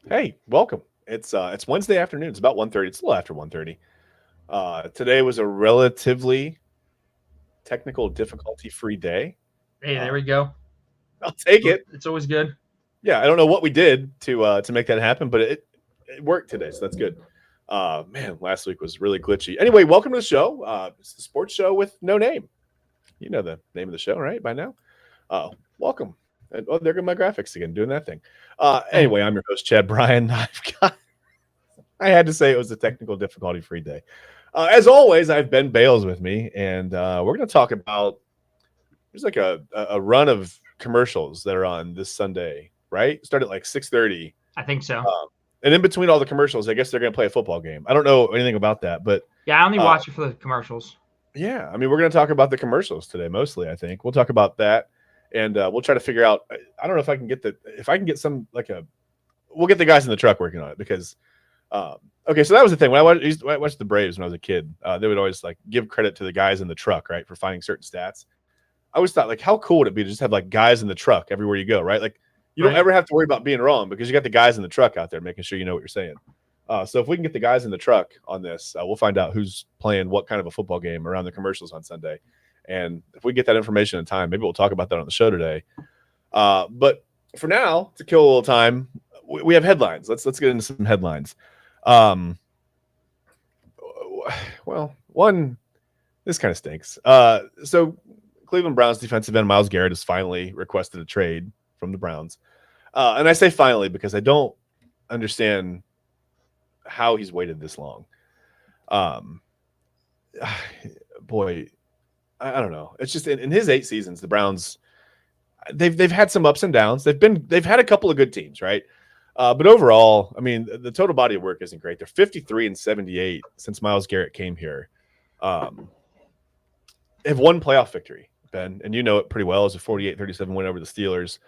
Hey, welcome. It's Wednesday afternoon. It's about 1:30. It's a little after 1:30. Today was a relatively technical difficulty free day. Hey, there Uh, we go. I'll take it. It's always good. Yeah, I don't know what we did to make that happen, but it worked today, so that's good. Man, last week was really glitchy. Anyway, welcome to the show. It's the sports show with no name. You know the name of the show, right? By now. Welcome. Oh, there go my graphics again, doing that thing. Anyway, I'm your host, Chad Bryan. I had to say it was a technical difficulty free day. As always, I've Ben Bales with me, and we're going to talk about there's like a run of commercials that are on this Sunday, right? Start at like 6:30, I think so. and in between all the commercials, I guess they're going to play a football game. I don't know anything about that, but Yeah, I only uh, watch it for the commercials. yeah, I mean, we're going to talk about the commercials today mostly. I think we'll talk about that, and we'll try to figure out. I don't know if I can get if I can get some like a. We'll get the guys in the truck working on it because Um, okay, so that was the thing. When I watched the Braves when I was a kid, they would always like give credit to the guys in the truck, right, for finding certain stats. I always thought, like, how cool would it be to just have like guys in the truck everywhere you go, right? Like, you don't Right? ever have to worry about being wrong because you got the guys in the truck out there making sure you know what you're saying. So if we can get the guys in the truck on this, we'll find out who's playing what kind of a football game around the commercials on Sunday. And if we get that information in time, maybe we'll talk about that on the show today. But for now, to kill a little time, we have headlines. Let's get into some headlines. Um, well, one, this kind of stinks. So Cleveland Browns defensive end Myles Garrett has finally requested a trade from the Browns. And I say finally because I don't understand how he's waited this long. Um, boy, I don't know. It's just in his 8 seasons, the Browns they've had some ups and downs. They've had a couple of good teams, right? But overall, I mean, the total body of work isn't great. They're 53-78 since Myles Garrett came here. Um, have one playoff victory, Ben, and you know it pretty well. It was a 48-37 win over the Steelers.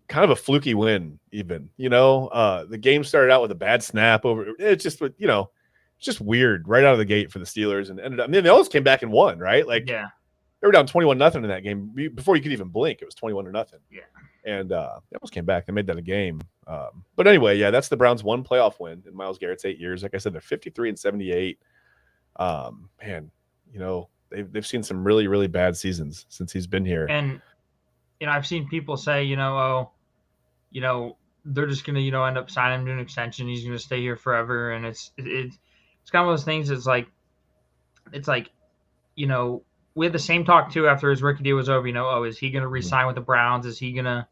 Kind of a fluky win, even. The game started out with a bad snap over. It's just, it's just weird right out of the gate for the Steelers, and ended up. I mean, they almost came back and won, right? Like Yeah. they were down 21-0 in that game before you could even blink. It was 21-0. Yeah. And they almost came back. They made that a game. But anyway, yeah, that's the Browns' one playoff win in Myles Garrett's 8 years. Like I said, they're 53-78. Man, they've seen some really, really bad seasons since he's been here. And I've seen people say, you know, they're just gonna, end up signing him to an extension. He's gonna stay here forever, and it's kind of one of those things. It's like, you know, we had the same talk too after his rookie deal was over. Is he gonna Mhm. re-sign with the Browns? Is he gonna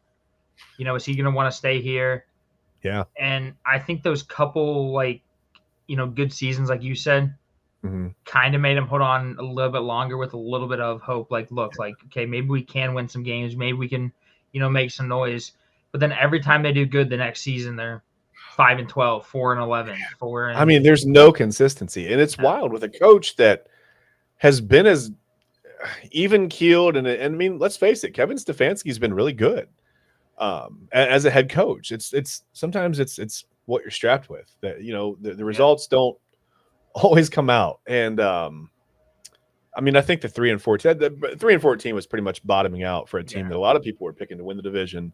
want to stay here? Yeah. And I think those couple good seasons, like you said, Mm-hmm. kind of made him hold on a little bit longer with a little bit of hope. Like, look, like, okay, maybe we can win some games. Maybe we can, make some noise. But then every time they do good the next season, they're 5-12, 4-11, four I and mean, there's no consistency, and it's wild with a coach that has been as even keeled. And I mean, let's face it, Kevin Stefanski's been really good as a head coach. It's sometimes it's what you're strapped with that the yep, results don't always come out. And I mean, I think the 3-14 was pretty much bottoming out for a team yeah, that a lot of people were picking to win the division,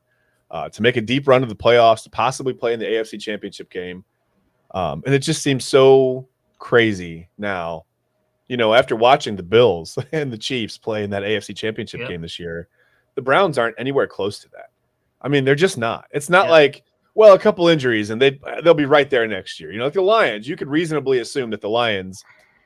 to make a deep run to the playoffs, to possibly play in the AFC Championship game. And it just seems so crazy now. After watching the Bills and the Chiefs play in that AFC Championship yep, game this year, the Browns aren't anywhere close to that. I mean, they're just not. It's not yep, like, well, a couple injuries and they'll be right there next year. Like the Lions, you could reasonably assume that the Lions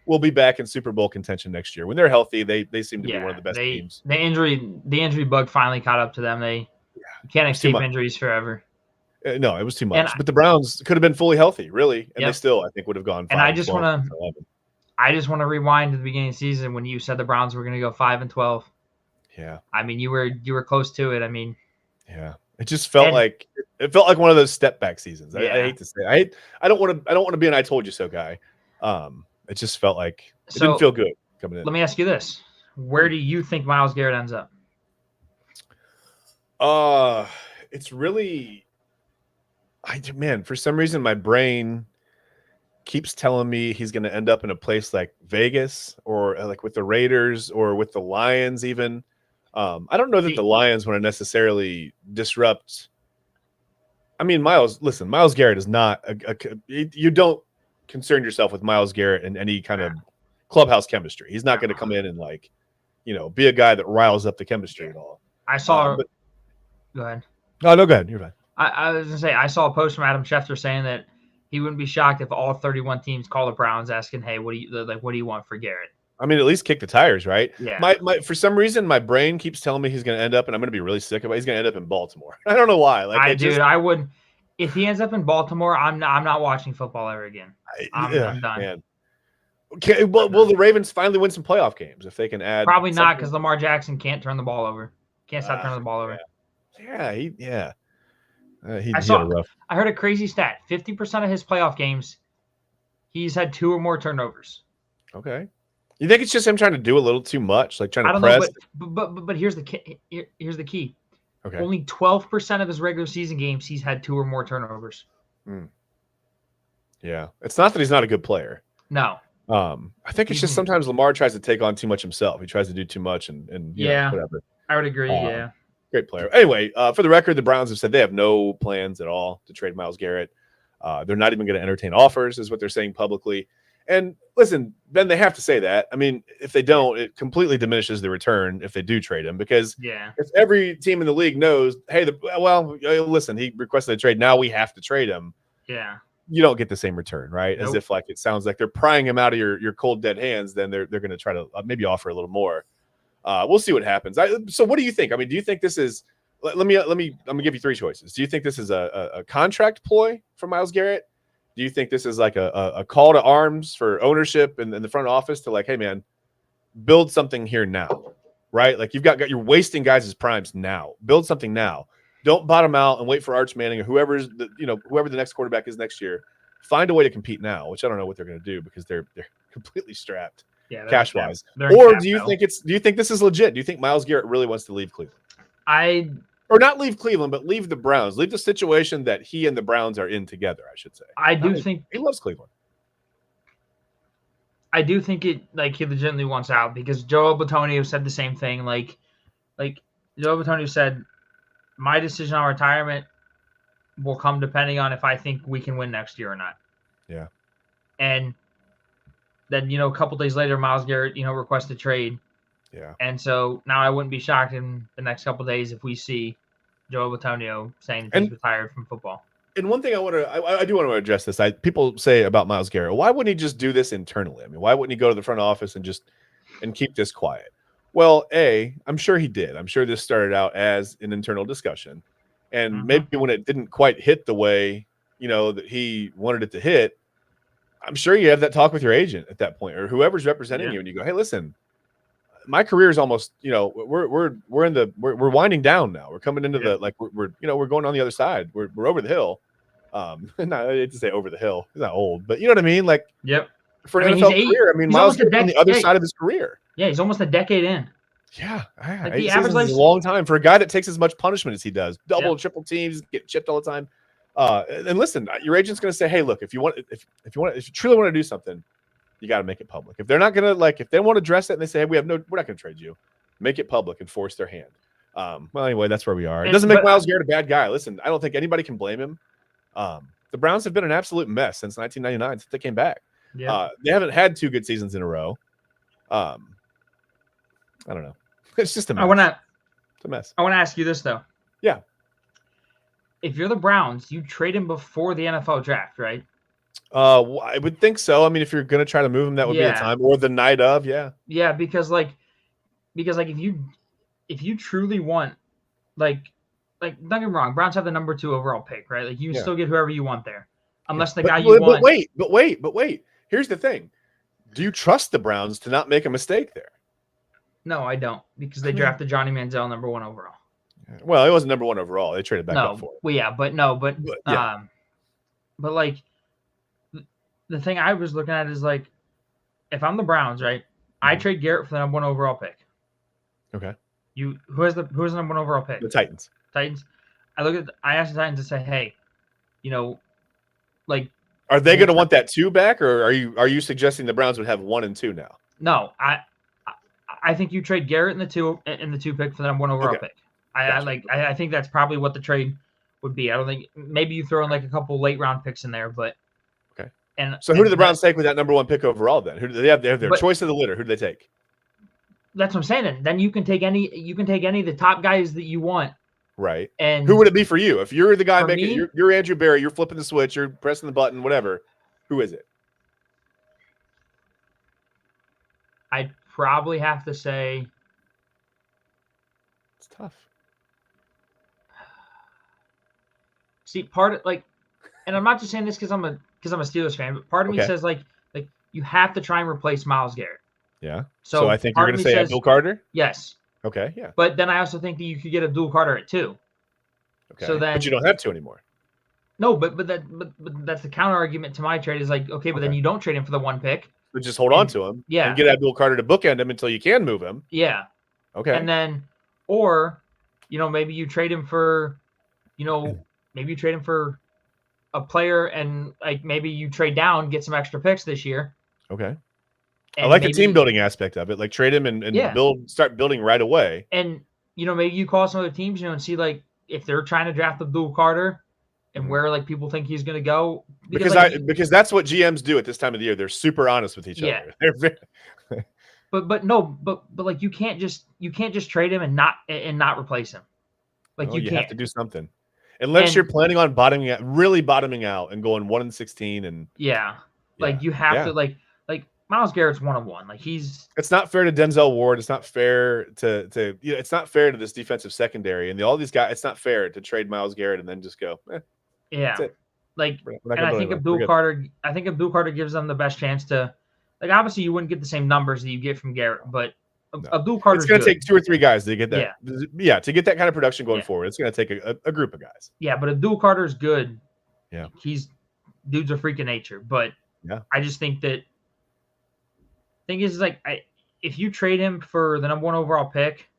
will be back in Super Bowl contention next year. When they're healthy, they seem to be one yeah. of the best They teams. the injury bug finally caught up to them. They You can't It was too escape much. injuries forever. No, it was too And much. But the Browns could have been fully healthy, really, and they yep. still, I think, would have gone And 5 I and just 12, want to 11. I just want to rewind to the beginning of the season when you said the Browns were going to go 5-12. Yeah, I mean, you were close to it. I mean, yeah. It just felt and like one of those step back seasons. I yeah. hate to say it. I don't want to be an I told you so guy. It just felt like it didn't So feel good coming in. let me ask you this: where Hmm. do you think Myles Garrett ends up? Uh it's really man, for some reason my brain keeps telling me he's going to end up in a place like Vegas or like with the Raiders or with the Lions even. I don't know that the See, Lions want to necessarily disrupt I mean, Miles Garrett is not you don't concern yourself with Miles Garrett and any kind of clubhouse chemistry. He's not going to come in and like, be a guy that riles up the chemistry at all. I saw. But Go ahead. no, go ahead. You're fine. I was gonna say I saw a post from Adam Schefter saying that he wouldn't be shocked if all 31 teams call the Browns asking, "Hey, what do you want for Garrett?" I mean, at least kick the tires, right? Yeah. My for some reason, my brain keeps telling me he's going to end up, and I'm going to be really sick about it. He's going to end up in Baltimore. I don't know why. Like, I would. If he ends up in Baltimore, I'm not watching football ever again. I'm done. Man. Okay, will the Ravens finally win some playoff games if they can add? Probably not, because Lamar Jackson can't turn the ball over. Can't stop turning the ball over. Yeah. I heard a crazy stat. 50% of his playoff games, he's had 2 or more turnovers. Okay. You think it's just him trying to do a little too much, like trying to press? But here's the key. Here's the key. Okay. Only 12% of his regular season games he's had 2 or more turnovers. Yeah, it's not that he's not a good player. No. I think it's just sometimes Lamar tries to take on too much himself. He tries to do too much and whatever. I would agree. Yeah. Great player. Anyway, for the record, the Browns have said they have no plans at all to trade Myles Garrett. They're not even going to entertain offers, is what they're saying publicly. And listen, Ben, they have to say that. I mean, if they don't, it completely diminishes the return if they do trade him. Because if every team in the league knows, hey, listen, he requested a trade, now we have to trade him. Yeah. You don't get the same return, right? Nope. As if like it sounds like they're prying him out of your cold dead hands. Then they're going to try to maybe offer a little more. We'll see what happens. So what do you think? I mean, do you think this is? I'm gonna give you 3 choices. Do you think this is a contract ploy for Myles Garrett? Do you think this is like a call to arms for ownership and the front office to like, hey man, build something here now, right? Like you're wasting guys' primes now. Build something now. Don't bottom out and wait for Arch Manning or whoever the next quarterback is next year. Find a way to compete now, which I don't know what they're going to do because they're completely strapped cash wise. Or do you think this is legit? Do you think Myles Garrett really wants to leave Cleveland? Or not leave Cleveland, but leave the Browns. Leave the situation that he and the Browns are in together, I should say. I think he loves Cleveland. I do think he legitimately wants out because Joe Batonio said the same thing. Like Joe Batonio said, my decision on retirement will come depending on if I think we can win next year or not. Yeah. And then, a couple days later, Myles Garrett, requested trade. Yeah. And so now I wouldn't be shocked in the next couple of days if we see Joe Batonio saying that he's retired from football. And one thing I do want to address this. People say about Myles Garrett, why wouldn't he just do this internally? I mean, why wouldn't he go to the front office and keep this quiet? Well, I'm sure he did. I'm sure this started out as an internal discussion. And maybe when it didn't quite hit the way, that he wanted it to hit, I'm sure you have that talk with your agent at that point or whoever's representing you. And you go, hey, listen, my career is almost, we're winding down now. We're coming into we're going on the other side. We're over the hill. Not I hate to say over the hill. He's not old, but you know what I mean? Like, for an NFL career, Myles is on the other side of his career. Yeah, he's almost a decade in. Yeah, the average life is a long time for a guy that takes as much punishment as he does. Double and triple teams, get chipped all the time. And listen, your agent's going to say, "Hey, look, if you truly want to do something, you got to make it public. If they're not going to if they want to address it and they say, hey, we're not going to trade you, make it public and force their hand." Well, anyway, that's where we are. It doesn't make Myles Garrett a bad guy. Listen, I don't think anybody can blame him. The Browns have been an absolute mess since 1999, since they came back. Yeah. They haven't had 2 good seasons in a row. I don't know. It's just a mess. It's a mess. I want to ask you this, though. Yeah. If you're the Browns, you trade him before the NFL draft, right? I would think so. I mean, if you're going to try to move him, that would be the time, or the night of. Yeah. Yeah, because if you truly want, don't get me wrong, Browns have the number 2 overall pick, right? Like you can still get whoever you want there, unless the guy you want. But wait. Here's the thing: do you trust the Browns to not make a mistake there? No, I don't, because they drafted Johnny Manziel number 1 overall. Well, he wasn't number 1 overall. They traded back up for it. Well, yeah, but the thing I was looking at is if I'm the Browns, right, I trade Garrett for the number 1 overall pick. Okay. Who's the number 1 overall pick? The Titans. I asked the Titans to say, hey, are they going to want that 2 back, or are you suggesting the Browns would have 1 and 2 now? No, I think you trade Garrett in the 2 pick for the number 1 overall pick. I think that's probably what the trade would be. I don't think maybe you throw in like a couple late round picks in there, but okay. And so who do the Browns take with that number 1 pick overall? Then who do they have? They have their choice of the litter. Who do they take? That's what I'm saying. Then you can take any of the top guys that you want. Right. And who would it be for you? If you're the guy making me, you're Andrew Berry, you're flipping the switch, you're pressing the button, whatever. Who is it? I'd probably have to say it's tough. See, part of like, and I'm not just saying this because I'm a Steelers fan, but part of me says like you have to try and replace Myles Garrett. Yeah. So I think you're going to say Abdul Carter. Yes. Okay. Yeah. But then I also think that you could get Abdul Carter at 2. Okay. So then, but you don't have 2 anymore. No, but that's the counter argument to my trade is like, okay, but then you don't trade him for the 1 pick. But just hold on to him. Yeah. And get Abdul Carter to bookend him until you can move him. Yeah. Okay. And then, or, maybe you trade him for, a player and like maybe you trade down, get some extra picks this year. Okay. I like the team building aspect of it. Like trade him and start building right away. And, maybe you call some other teams, and see like if they're trying to draft Abdul Carter and where like people think he's going to go. Because that's what GMs do at this time of the year. They're super honest with each other. But like you can't just trade him and not replace him. Like you have to do something. Unless you're planning on bottoming out and going 1-16 and like you have to like Myles Garrett's 1-1. Like it's not fair to Denzel Ward. It's not fair to it's not fair to this defensive secondary and all these guys. It's not fair to trade Myles Garrett and then just go. Like, and I think Abdul Carter gives them the best chance to, like, obviously you wouldn't get the same numbers that you get from Garrett, but Abdul Carter. It's going to take 2 or 3 guys to get that. Yeah, to get that kind of production going forward, it's going to take a group of guys. Yeah, but Abdul Carter's dude's a freak of nature. But I just think that thing is like if you trade him for the number 1 overall pick,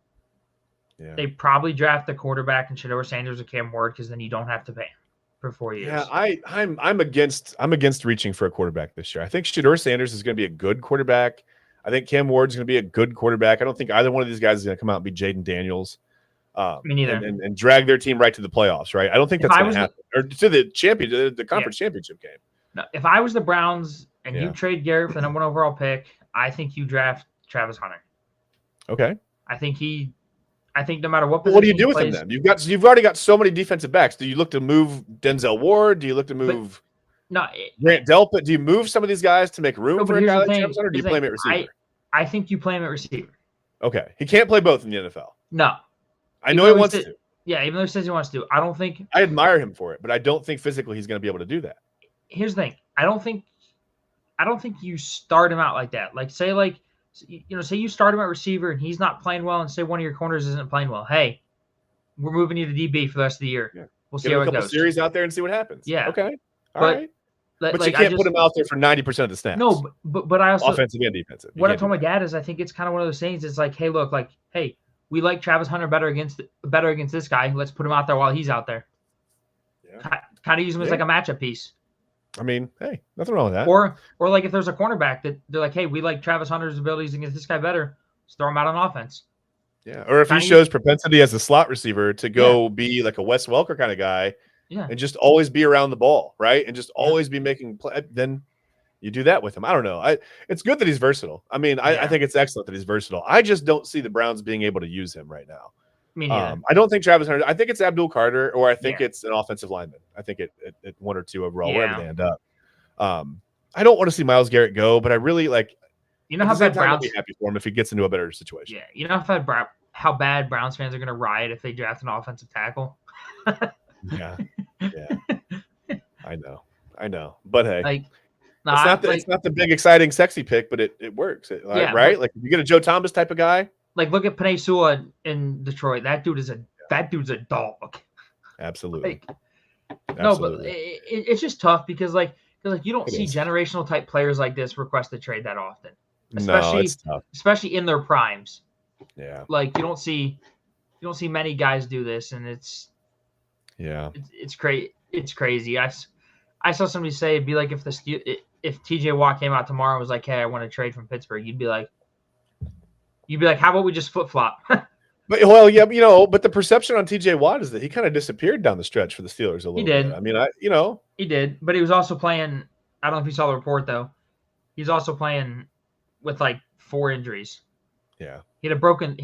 they probably draft the quarterback and Shedeur Sanders or Cam Ward because then you don't have to pay him for 4 years. Yeah, I'm against reaching for a quarterback this year. I think Shedeur Sanders is going to be a good quarterback. I think Cam Ward's going to be a good quarterback. I don't think either one of these guys is going to come out and be Jaden Daniels. Me neither. And drag their team right to the playoffs, right? I don't think that's going to happen. Or to the conference championship game. No, if I was the Browns and you trade Garrett for the number 1 overall pick, I think you draft Travis Hunter. Okay. I think no matter what position what do you do with him then? You've already got so many defensive backs. Do you look to move Denzel Ward? Do you look to move Grant Delpit? Do you move some of these guys to make room for a guy like Travis Hunter? Or do you play him at receiver? I think you play him at receiver. Okay. He can't play both in the NFL. No. I know he wants to. Yeah, even though he says he wants to. I don't think. I admire him for it, but I don't think physically he's going to be able to do that. Here's the thing. I don't think you start him out like that. Like say you start him at receiver and he's not playing well, and say one of your corners isn't playing well. Hey, we're moving you to DB for the rest of the year. Yeah. We'll see how it goes. Series out there and see what happens. Yeah. Okay. All right. But you can't put him out there for 90% of the snaps. No, but I also offensive and defensive. What I told my dad is I think it's kind of one of those things. It's like, hey, look, like, hey, we like Travis Hunter better against this guy. Let's put him out there while he's out there. Yeah. Kind of use him as like a matchup piece. I mean, hey, nothing wrong with that. Or like if there's a cornerback that they're like, hey, we like Travis Hunter's abilities against this guy better. Let's throw him out on offense. Yeah. Or if he shows propensity as a slot receiver to go be like a Wes Welker kind of guy. Yeah. And just always be around the ball, right? And just always be making play. Then you do that with him. I don't know. It's good that he's versatile. I mean, I think it's excellent that he's versatile. I just don't see the Browns being able to use him right now. Me neither. I don't think Travis Hunter. I think it's Abdul Carter, or I think it's an offensive lineman. I think it 1 or 2 overall, wherever they end up. I don't want to see Myles Garrett go, but I really like. You know how bad Browns be happy for him if he gets into a better situation. Yeah, you know how bad Browns fans are going to riot if they draft an offensive tackle. Yeah. I know. But hey, it's not the big, exciting, sexy pick, but it works. Right? Like if you get a Joe Thomas type of guy. Like look at Penei Sewell in Detroit. That dude's a dog. Absolutely. No, but it's just tough because you don't see generational type players like this request a trade that often. It's tough. Especially in their primes. Yeah. Like you don't see many guys do this, and it's crazy. It's crazy. I saw somebody say it'd be like if TJ Watt came out tomorrow and was like, "Hey, I want to trade from Pittsburgh," you'd be like, "How about we just flip flop?" But well, yeah, but the perception on TJ Watt is that he kind of disappeared down the stretch for the Steelers a He little bit. did. I mean, He did, but he was also playing. I don't know if you saw the report though. He's also playing with like 4 injuries. yeah. He had a broken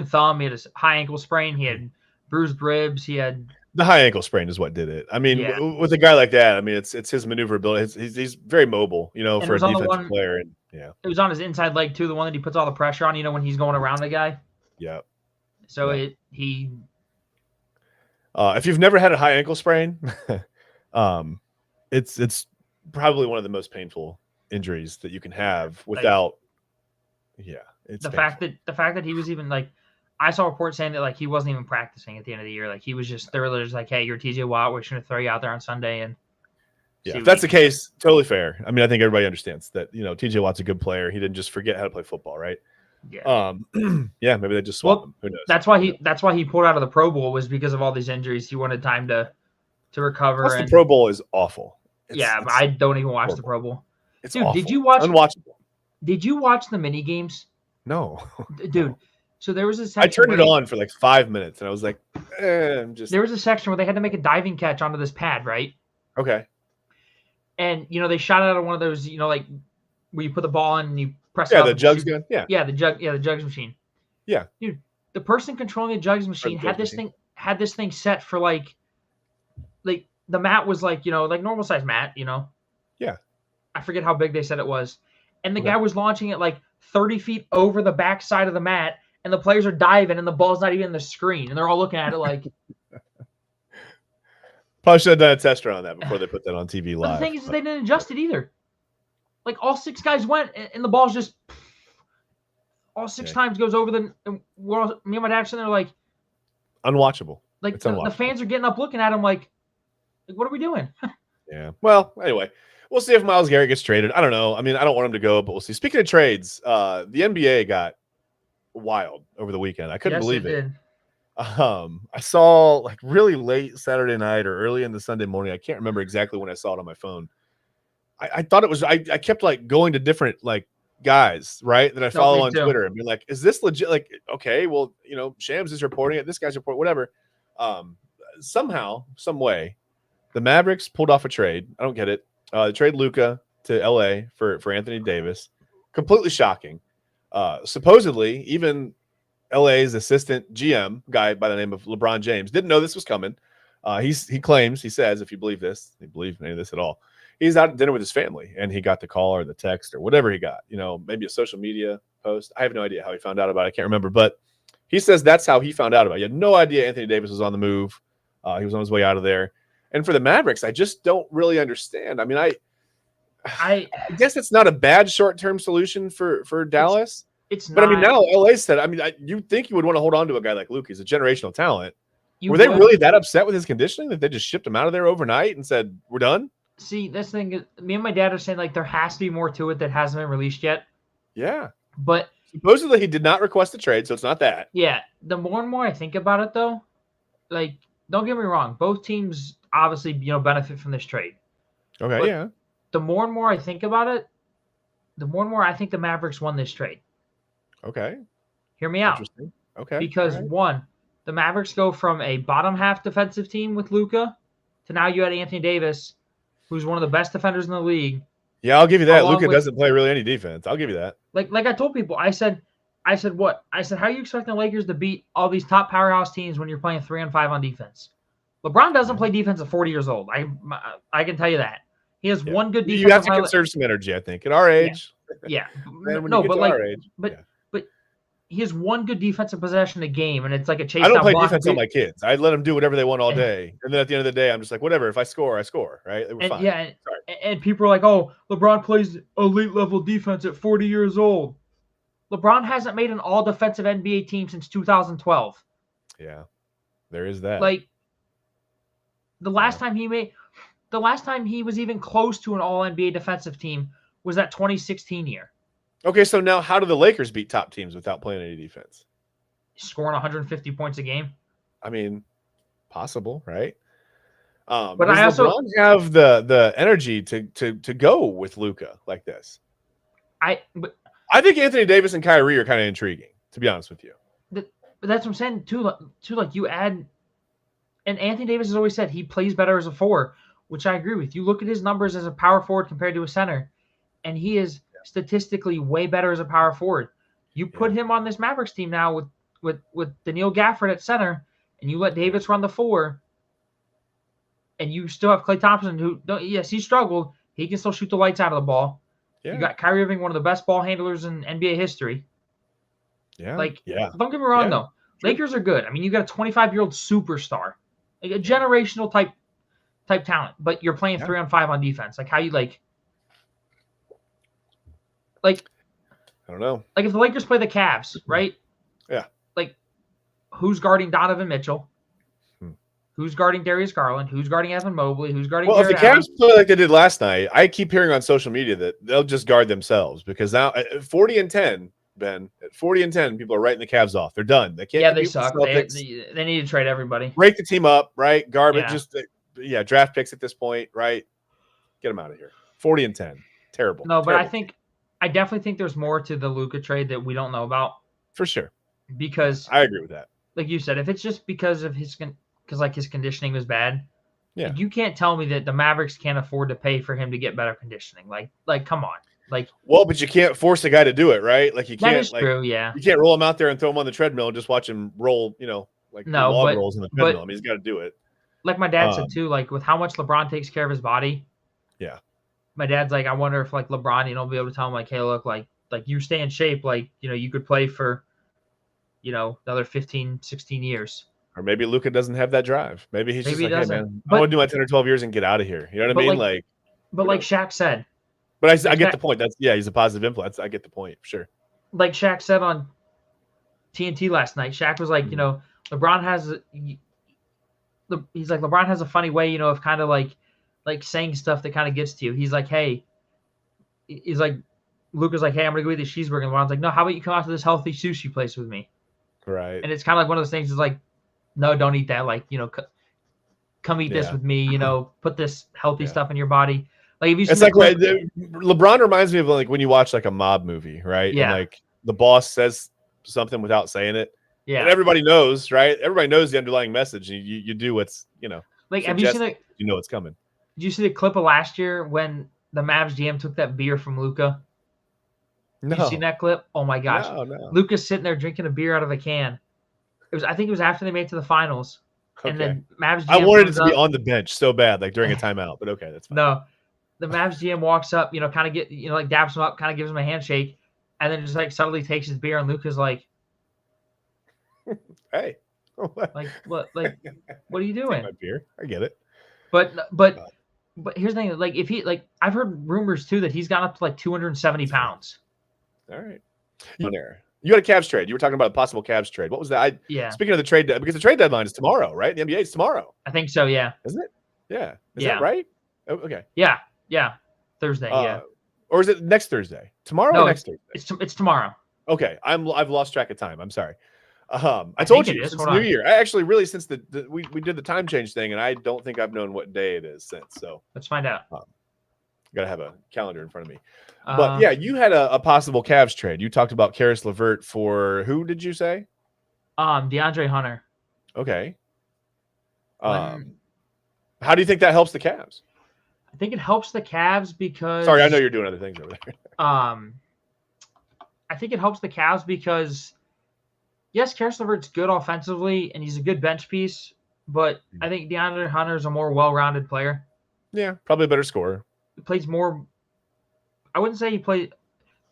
thumb. He had a high ankle sprain. He had bruised ribs. He had The high ankle sprain is what did it. I mean, yeah. with a guy like that, I mean, it's his maneuverability. He's very mobile, And it for a was on the defensive one. player. And yeah, It was on his inside leg too, the one that he puts all the pressure on. When he's going around the guy. yeah. So Yeah. he. If you've never had a high ankle sprain, it's probably one of the most painful injuries that you can have without. Yeah, it's the painful. fact that he was even like. I saw a report saying that like he wasn't even practicing at the end of the year. Like he was just they're just like, hey, you're TJ Watt. We're just gonna throw you out there on Sunday and. Yeah, if that's the case, totally fair. I mean, I think everybody understands that TJ Watt's a good player. He didn't just forget how to play football, right? Yeah. Yeah, maybe they just swapped him. Who knows? That's why he pulled out of the Pro Bowl was because of all these injuries. He wanted time to recover. Plus, the Pro Bowl is awful. But I don't even watch the Pro Bowl. It's dude, awful. Did you watch? It's unwatchable. Did you watch the mini games? No, dude. No. So there was a section. I turned it on for like 5 minutes, and I was like, I'm just. There was a section where they had to make a diving catch onto this pad, right? Okay. And they shot out of one of those, like where you put the ball in and you press. Yeah, the jugs gun. Yeah. Yeah, the jugs machine. Yeah. Dude, the person controlling the jugs machine had this thing set for like the mat was like like normal size mat, Yeah. I forget how big they said it was, and the guy was launching it like 30 feet over the back side of the mat, and the players are diving, and the ball's not even in the screen, and they're all looking at it like. Probably should have done a test run on that before they put that on TV live. But the thing is, they didn't adjust it either. Like all 6 guys went, and the ball's just all 6 times goes over the. Me and my dad sitting there like. Unwatchable. Like the fans are getting up looking at him like what are we doing? Yeah. Well, anyway, we'll see if Myles Garrett gets traded. I don't know. I mean, I don't want him to go, but we'll see. Speaking of trades, the NBA got wild over the weekend. I couldn't believe it. I saw like really late Saturday night or early in the Sunday morning. I can't remember exactly when I saw it on my phone. I thought it was. I kept like going to different like guys, right, that I follow on Twitter and be like, "Is this legit?" Like, okay, well, Shams is reporting it. This guy's reporting whatever. Somehow, some way, the Mavericks pulled off a trade. I don't get it. They trade Luka to LA for Anthony Davis. Completely shocking. Supposedly, even LA's assistant GM guy by the name of LeBron James didn't know this was coming. He says, if you believe this, they believe any of this at all. He's out at dinner with his family, and he got the call or the text or whatever he got. Maybe a social media post. I have no idea how he found out about it. I can't remember, but he says that's how he found out about it. He had no idea Anthony Davis was on the move. He was on his way out of there. And for the Mavericks, I just don't really understand. I mean, I guess it's not a bad short-term solution for Dallas. It's not. But I mean, now LA said, I mean, you'd think you would want to hold on to a guy like Luke. He's a generational talent. Were they really that upset with his conditioning that they just shipped him out of there overnight and said, we're done? See, this thing is, me and my dad are saying like there has to be more to it that hasn't been released yet. Yeah. But supposedly he did not request a trade, so it's not that. Yeah. The more and more I think about it, though, like, don't get me wrong. Both teams obviously, benefit from this trade. Okay, but yeah. The more and more I think about it, the more and more I think the Mavericks won this trade. Okay. Hear me out. Interesting. Okay. Because, one, the Mavericks go from a bottom half defensive team with Luka to now you had Anthony Davis, who's one of the best defenders in the league. Yeah, I'll give you that. Luka doesn't play really any defense. I'll give you that. Like I told people, I said what? I said, how are you expecting the Lakers to beat all these top powerhouse teams when you're playing 3-on-5 on defense? LeBron doesn't play defense at 40 years old. I can tell you that. He has one good defense. You have to conserve some energy, I think, at our age. Yeah. No, but like, age, but he has one good defensive possession a game, and it's like a chase. I don't play defense on my kids. I let them do whatever they want all day, and then at the end of the day, I'm just like, whatever. If I score, I score. Right? We're fine. Yeah, and people are like, oh, LeBron plays elite level defense at 40 years old. LeBron hasn't made an all defensive NBA team since 2012. Yeah, there is that. Like the last time he was even close to an all NBA defensive team was that 2016 year. Okay, so now how do the Lakers beat top teams without playing any defense? Scoring 150 points a game. I mean, possible, right? But does I also LeBron have the energy to go with Luka like this? I think Anthony Davis and Kyrie are kind of intriguing, to be honest with you. But that's what I'm saying too. Like you add, and Anthony Davis has always said he plays better as a 4, which I agree with. You look at his numbers as a power forward compared to a center, and he is statistically way better as a power forward. You put him on this Mavericks team now with Daniil Gafford at center, and you let Davis run the 4, and you still have Klay Thompson, who yes, he struggled. He can still shoot the lights out of the ball. Yeah. You got Kyrie Irving, one of the best ball handlers in NBA history. Yeah. Like, yeah. Don't get me wrong though. True. Lakers are good. I mean, you got a 25-year-old superstar, like a generational type talent, but you're playing 3-on-5 on defense. Like how you like I don't know. Like if the Lakers play the Cavs, right? Yeah. Like who's guarding Donovan Mitchell? Who's guarding Darius Garland? Who's guarding Evan Mobley? Who's guarding? Well, Jared if the Allen? Cavs play like they did last night, I keep hearing on social media that they'll just guard themselves because now at 40-10, Ben, at 40-10, people are writing the Cavs off. They're done. They can't. Yeah, they suck. They need to trade everybody. Break the team up, right? Garbage. Draft picks at this point, right? Get them out of here. 40-10, terrible. No, but terrible. I definitely think there's more to the Luka trade that we don't know about. For sure. Because I agree with that. Like you said, if it's just because of his conditioning was bad, like, you can't tell me that the Mavericks can't afford to pay for him to get better conditioning. Like come on. Well, but you can't force a guy to do it, right? Like you can't. That is true, yeah. You can't roll him out there and throw him on the treadmill and just watch him roll. Log rolls in the treadmill. I mean, he's got to do it. Like my dad said too. Like with how much LeBron takes care of his body. Yeah. My dad's like, I wonder if like LeBron, be able to tell him like, hey, look, like you stay in shape, like you could play for, another 15, 16 years. Or maybe Luka doesn't have that drive. Maybe he's just like, hey, man, I want to do my 10 or 12 years and get out of here. You know what I mean? But like Shaq said. But I get the point. He's a positive influence. I get the point, sure. Like Shaq said on TNT last night, Shaq was like, LeBron has LeBron has a funny way, of kind of like saying stuff that kind of gets to you. He's like, hey, Luka's like, hey, I'm gonna go eat the cheeseburger. And LeBron's like, no, how about you come out to this healthy sushi place with me? Right. And it's kind of like one of those things. Is like, no, don't eat that. Like, come eat this with me. Put this healthy stuff in your body. Like if you see LeBron reminds me of like when you watch like a mob movie, right? Yeah. And like the boss says something without saying it. Yeah. And everybody knows, right? Everybody knows the underlying message. And you do what's like. Have you seen it's coming? Did you see the clip of last year when the Mavs GM took that beer from Luka? No. You seen that clip? Oh my gosh. No. Luka's sitting there drinking a beer out of a can. I think it was after they made it to the finals. Okay. And then Mavs GM I wanted it to be on the bench so bad, like during a timeout, but okay, that's fine. No. The Mavs GM walks up, kind of like daps him up, kind of gives him a handshake, and then just like subtly takes his beer, and Luka's like, "Hey, like what? Like, what are you doing?" My beer, I get it. But here's the thing: like, if he I've heard rumors too that he's gone up to like 270 pounds. All right, you got a Cavs trade. You were talking about a possible Cavs trade. What was that? Speaking of the trade, because the trade deadline is tomorrow, right? The NBA is tomorrow. I think so. Yeah. Isn't it? Yeah. Is that right? Oh, okay. Yeah. Thursday. Or is it next Thursday? Tomorrow or next Thursday? It's tomorrow. Okay. I've lost track of time. I'm sorry. I told you since New Year. I actually really since we did the time change thing, and I don't think I've known what day it is since. So let's find out. Gotta have a calendar in front of me. But yeah, you had a possible Cavs trade. You talked about Karis LeVert for who did you say? DeAndre Hunter. Okay. How do you think that helps the Cavs? I think it helps the Cavs because. Sorry, I know you're doing other things over there. I think it helps the Cavs because, yes, Karis LeVert's good offensively and he's a good bench piece, but I think DeAndre Hunter is a more well-rounded player. Yeah, probably a better scorer. He plays more. I wouldn't say he plays.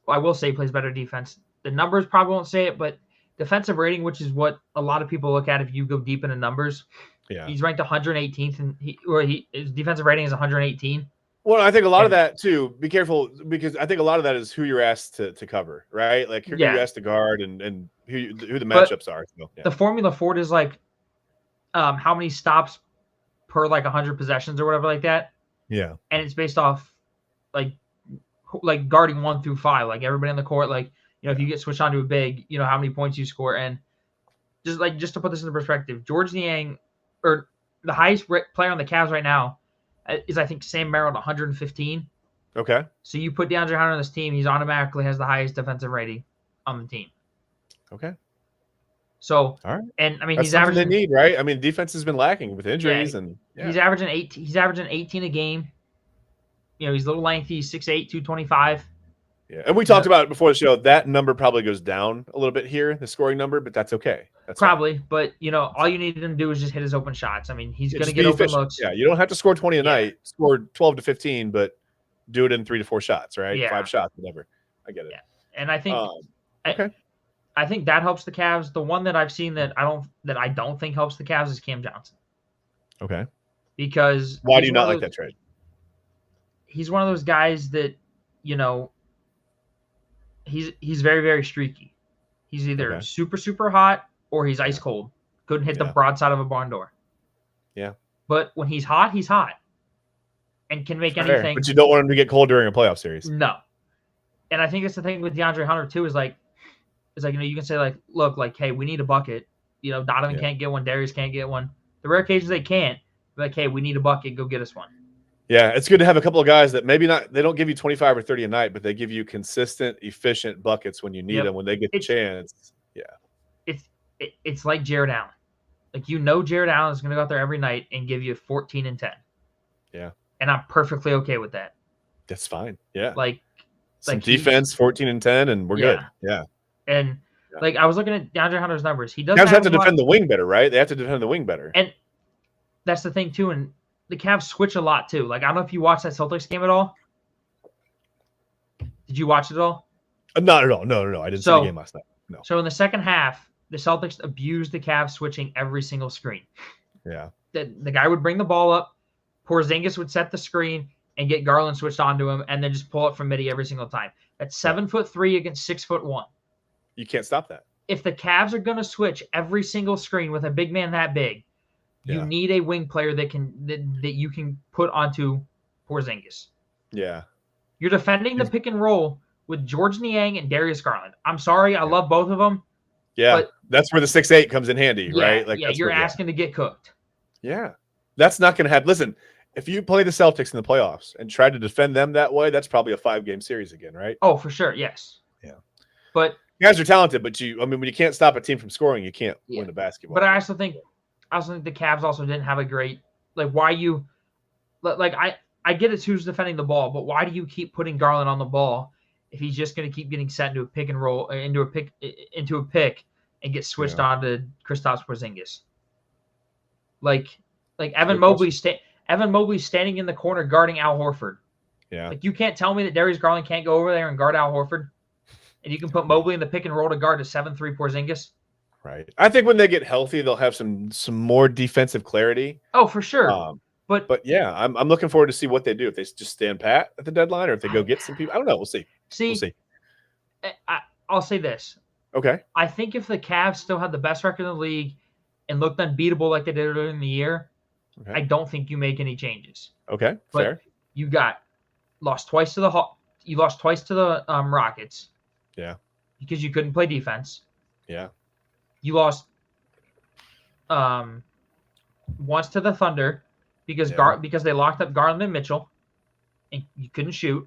Well, I will say he plays better defense. The numbers probably won't say it, but defensive rating, which is what a lot of people look at if you go deep into numbers. Yeah, he's ranked 118th, and his defensive rating is 118. Well, I think a lot of that too. Be careful because I think a lot of that is who you're asked to cover, right? Like who you're asked to guard and who the matchups are. So, the formula for it is like how many stops per like 100 possessions or whatever like that. Yeah, and it's based off like guarding 1 through 5, like everybody on the court. Like if you get switched onto a big, how many points you score. And just to put this into perspective, George Niang, or the highest player on the Cavs right now, is I think Sam Merrill at 115. Okay. So you put DeAndre Hunter on this team, he's automatically has the highest defensive rating on the team. Okay. So, All right. and I mean, That's he's something they averaging, need, right? I mean, defense has been lacking with injuries, and he's averaging 18. He's averaging 18 a game. You know, he's a little lengthy. He's 6'8", 225. yeah. And we talked about it before the show. That number probably goes down a little bit here, the scoring number, but that's okay. That's probably. fine. But you know, all you need him to do is just hit his open shots. I mean, he's going to Just get be open efficient. looks. Yeah, you don't have to score 20 a night. Score 12 to 15, but do it in 3 to 4 shots, right? Yeah. 5 shots, whatever. I get it. Yeah. And I think okay. I think that helps the Cavs. The one that I've seen that I don't think helps the Cavs is Cam Johnson. Okay. Because why do you not like that trade? He's one of those guys that, you know, he's very, very streaky. He's either super, super hot or he's ice cold. Couldn't hit the broadside of a barn door. Yeah. But when he's hot, and can make anything. But you don't want him to get cold during a playoff series. No. And I think that's the thing with DeAndre Hunter too, is like, you know, you can say like, look, like, hey, we need a bucket. You know, Donovan can't get one, Darius can't get one. The rare occasions they can't, like, hey, we need a bucket, go get us one. Yeah, it's good to have a couple of guys that maybe they don't give you 25 or 30 a night, but they give you consistent, efficient buckets when you need them, when they get the chance. Yeah. It's like Jared Allen. Like, you know, Jared Allen is going to go out there every night and give you 14 and 10. Yeah. And I'm perfectly okay with that. That's fine. Yeah. Like defense, 14 and 10, and we're good. Yeah. And like, I was looking at DeAndre Hunter's numbers. He does have to defend the wing better, right? They have to defend the wing better. And that's the thing too. And the Cavs switch a lot too. Like, I don't know if you watched that Celtics game at all. Did you watch it at all? Not at all. No. I didn't see the game last night. No. So in the second half, the Celtics abused the Cavs switching every single screen. Yeah. The guy would bring the ball up, Porzingis would set the screen and get Garland switched onto him, and then just pull it from midi every single time. That's 7'3" against 6'1". You can't stop that. If the Cavs are going to switch every single screen with a big man that big, you need a wing player that you can put onto Porzingis. Yeah. You're defending the pick and roll with George Niang and Darius Garland. I'm sorry, I love both of them. Yeah, but that's where the 6'8" comes in handy, right? Like, you're asking to get cooked. Yeah, that's not going to happen. Listen, if you play the Celtics in the playoffs and try to defend them that way, that's probably a 5-game series again, right? Oh, for sure, yes. Yeah, but you guys are talented, but when you can't stop a team from scoring, you can't win the basketball. But I also think the Cavs also didn't have a great, like, why you, like, I get it's who's defending the ball, but why do you keep putting Garland on the ball if he's just going to keep getting set into a pick and roll, into a pick and get switched on to Kristaps Porzingis? Like Evan Mobley standing in the corner guarding Al Horford. Yeah. Like, you can't tell me that Darius Garland can't go over there and guard Al Horford, and you can put Mobley in the pick and roll to guard a 7'3" Porzingis. Right. I think when they get healthy, they'll have some more defensive clarity. Oh, for sure. But yeah, I'm looking forward to see what they do. If they just stand pat at the deadline, or if they go get some people. I don't know. We'll see. We'll see. I'll say this. Okay. I think if the Cavs still had the best record in the league and looked unbeatable like they did earlier in the year, I don't think you make any changes. Okay. But fair. You lost twice to the Rockets. Yeah. Because you couldn't play defense. Yeah. You lost once to the Thunder because they locked up Garland and Mitchell, and you couldn't shoot.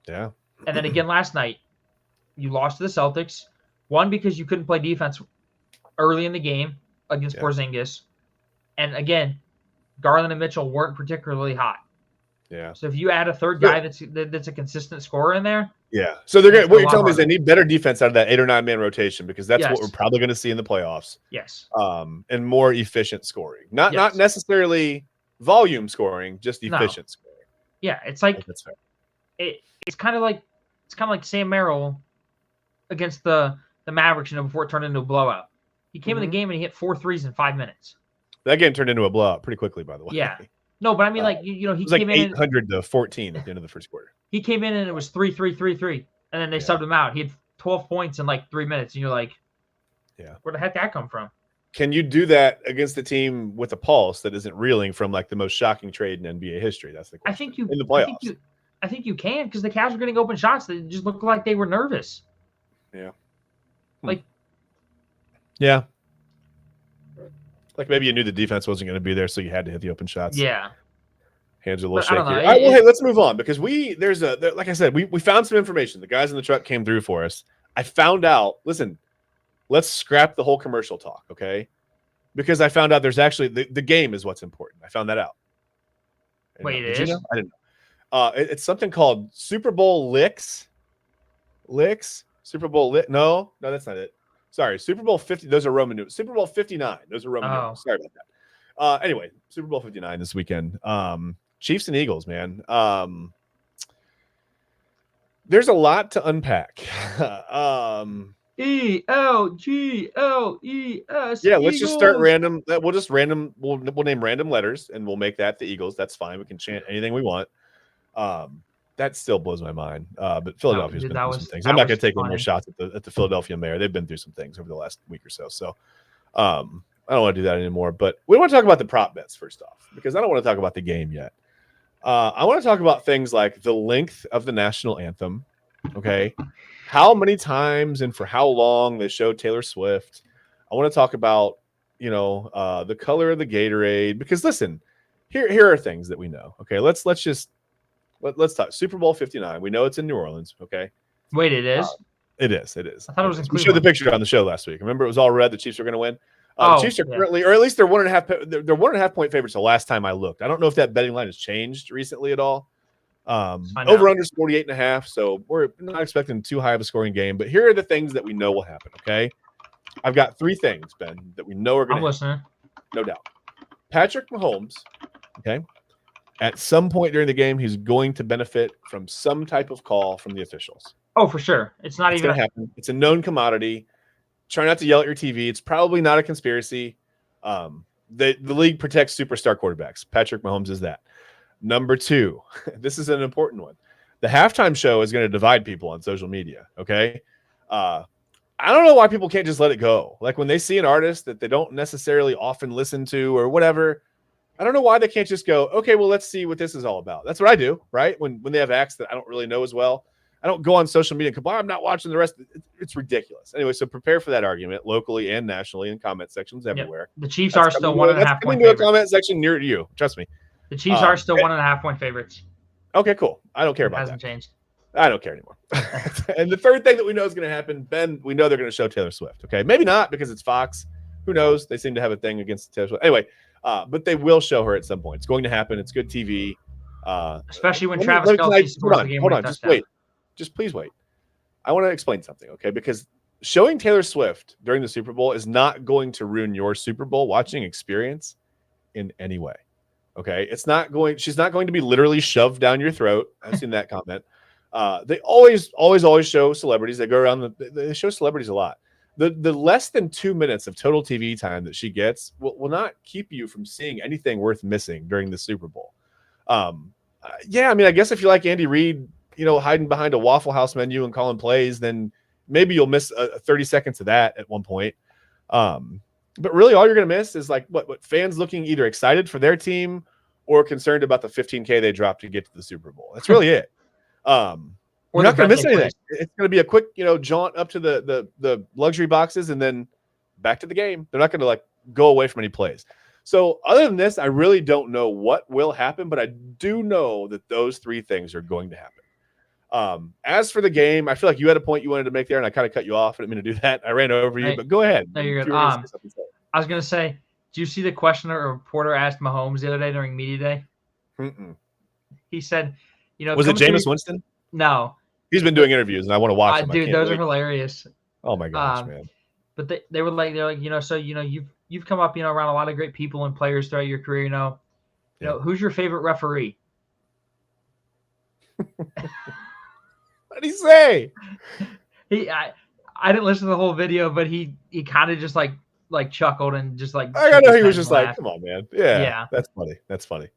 Yeah. And then again last night, you lost to the Celtics. One, because you couldn't play defense early in the game against Porzingis. And again, Garland and Mitchell weren't particularly hot. Yeah. So if you add a third guy that's a consistent scorer in there. Yeah. So what you're telling me is they need better defense out of that 8 or 9 man rotation, because that's what we're probably going to see in the playoffs. Yes. And more efficient scoring. Not necessarily volume scoring, just efficient scoring. Yeah, it's like that's fair. It's kind of like Sam Merrill against the Mavericks, before it turned into a blowout. He came in the game and he hit 4 threes in 5 minutes. That game turned into a blowout pretty quickly, by the way. Yeah. No, but I mean, he it was came in 800 to 14 at the end of the first quarter. He came in and it was 3-3-3-3, and then they subbed him out. He had 12 points in 3 minutes, and you're like, "Yeah, where the heck did that come from?" Can you do that against a team with a pulse that isn't reeling from the most shocking trade in NBA history? That's the question. I think you in the playoffs. I think you can, because the Cavs were getting open shots that just looked like they were nervous. Yeah. Yeah. Like maybe you knew the defense wasn't going to be there, so you had to hit the open shots. Yeah. Hands are a little shaky. All right, well, hey, let's move on, because like I said, we found some information. The guys in the truck came through for us. I found out, listen, let's scrap the whole commercial talk, okay? Because I found out there's actually the game is what's important. I found that out. Wait, Did it you is? know? I didn't know. It's something called Super Bowl LIX. LIX? Super Bowl LIX? No, that's not it. Sorry, Super Bowl 50. Those are Roman numerals. Super Bowl 59. Those are Roman numerals. Sorry about that. Anyway, Super Bowl 59 this weekend. Chiefs and Eagles, man. There's a lot to unpack. ELGLES. Yeah, let's just start Eagles. random. We'll just random. We'll name random letters, and we'll make that the Eagles. That's fine. We can chant anything we want. That still blows my mind. But Philadelphia's been through some things. I'm not going to take any more shots at the Philadelphia mayor. They've been through some things over the last week or so. So I don't want to do that anymore. But we want to talk about the prop bets first off, because I don't want to talk about the game yet. I want to talk about things like the length of the national anthem. Okay, how many times and for how long they showed Taylor Swift. I want to talk about the color of the Gatorade, because listen, here are things that we know. Okay, let's talk Super Bowl 59. We know it's in New Orleans. Okay. Wait, it is. It is. I thought it was in Cleveland. We showed the picture on the show last week. Remember, it was all red. The Chiefs are going to win. The Chiefs are currently, or at least they're 1.5. They're 1.5 point favorites. The last time I looked, I don't know if that betting line has changed recently at all. Over under 48.5. So we're not expecting too high of a scoring game. But here are the things that we know will happen. Okay, I've got 3 things, Ben, that we know are going to happen. I'm listening. No doubt. Patrick Mahomes. Okay. At some point during the game, he's going to benefit from some type of call from the officials. Oh, for sure. It's not even going to happen. It's a known commodity. Try not to yell at your TV. It's probably not a conspiracy. The league protects superstar quarterbacks. Patrick Mahomes is that. Number 2, this is an important one. The halftime show is going to divide people on social media. Okay. I don't know why people can't just let it go. Like when they see an artist that they don't necessarily often listen to or whatever, I don't know why they can't just go, okay, well, let's see what this is all about. That's what I do, right? When they have acts that I don't really know as well, I don't go on social media and go, I'm not watching the rest. It's ridiculous. Anyway, so prepare for that argument locally and nationally in comment sections everywhere. The Chiefs are still 1.5 point favorites. Coming to a comment section near you. Trust me. The Chiefs are still 1.5 point favorites. Okay, cool. I don't care about that. Hasn't changed. I don't care anymore. And the third thing that we know is going to happen, Ben, we know they're going to show Taylor Swift. Okay, maybe not because it's Fox. Who knows? They seem to have a thing against Taylor Swift. Anyway, but they will show her at some point. It's going to happen. It's good TV. Especially when Travis Kelce scores the game. Hold on. Just wait. Just please wait. I want to explain something, okay? Because showing Taylor Swift during the Super Bowl is not going to ruin your Super Bowl watching experience in any way. Okay, she's not going to be literally shoved down your throat. I've seen that comment. They always show celebrities. They go around. They show celebrities a lot. The less than 2 minutes of total TV time that she gets will not keep you from seeing anything worth missing during the Super Bowl. Yeah, I mean, I guess if you like Andy Reid, hiding behind a Waffle House menu and calling plays, then maybe you'll miss 30 seconds of that at one point. But really, all you're going to miss is like what fans looking either excited for their team or concerned about the $15K they dropped to get to the Super Bowl. That's really it. We're not going to miss anything. It's going to be a quick, jaunt up to the luxury boxes and then back to the game. They're not going to like go away from any plays. So other than this, I really don't know what will happen, but I do know that those 3 things are going to happen. As for the game, I feel like you had a point you wanted to make there, and I kind of cut you off. I didn't mean to do that. I ran over you, but go ahead. No, you're good. I was going to say, do you see the question a reporter asked Mahomes the other day during media day? Mm-mm. He said, was it Jameis Winston? No. He's been doing interviews, and I want to watch them. Dude, those are hilarious. Oh my gosh, man! But they're like, so you've come up, around a lot of great people and players throughout your career. Who's your favorite referee? What did he say? I didn't listen to the whole video, but he kind of just like chuckled and just like. I know he was just like, "Come on, man! Yeah, that's funny. That's funny."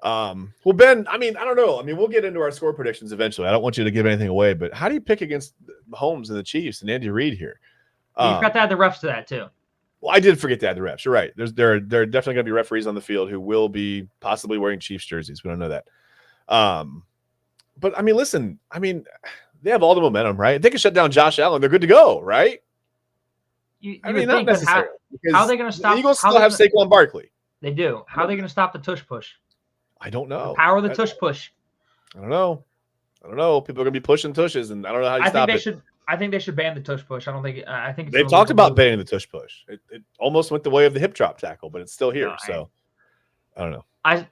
Well, Ben, I mean, I don't know. I mean, we'll get into our score predictions eventually. I don't want you to give anything away, but how do you pick against Mahomes and the Chiefs and Andy Reid here? You forgot to add the refs to that too. Well, I did forget to add the refs. You're right. There are definitely going to be referees on the field who will be possibly wearing Chiefs jerseys. We don't know that. But I mean, listen. I mean, they have all the momentum, right? They can shut down Josh Allen. They're good to go, right? I mean, not necessarily. How are they going to stop? The Eagles still have Saquon Barkley. They do. How are they going to stop the tush push? I don't know. The power of the tush push. I don't know. People are going to be pushing tushes, and I don't know how you stop it. I think they should ban the tush push. I don't think. I think it's They've an talked illegal about move. banning the tush push. It almost went the way of the hip drop tackle, but it's still here. No, So I don't know. I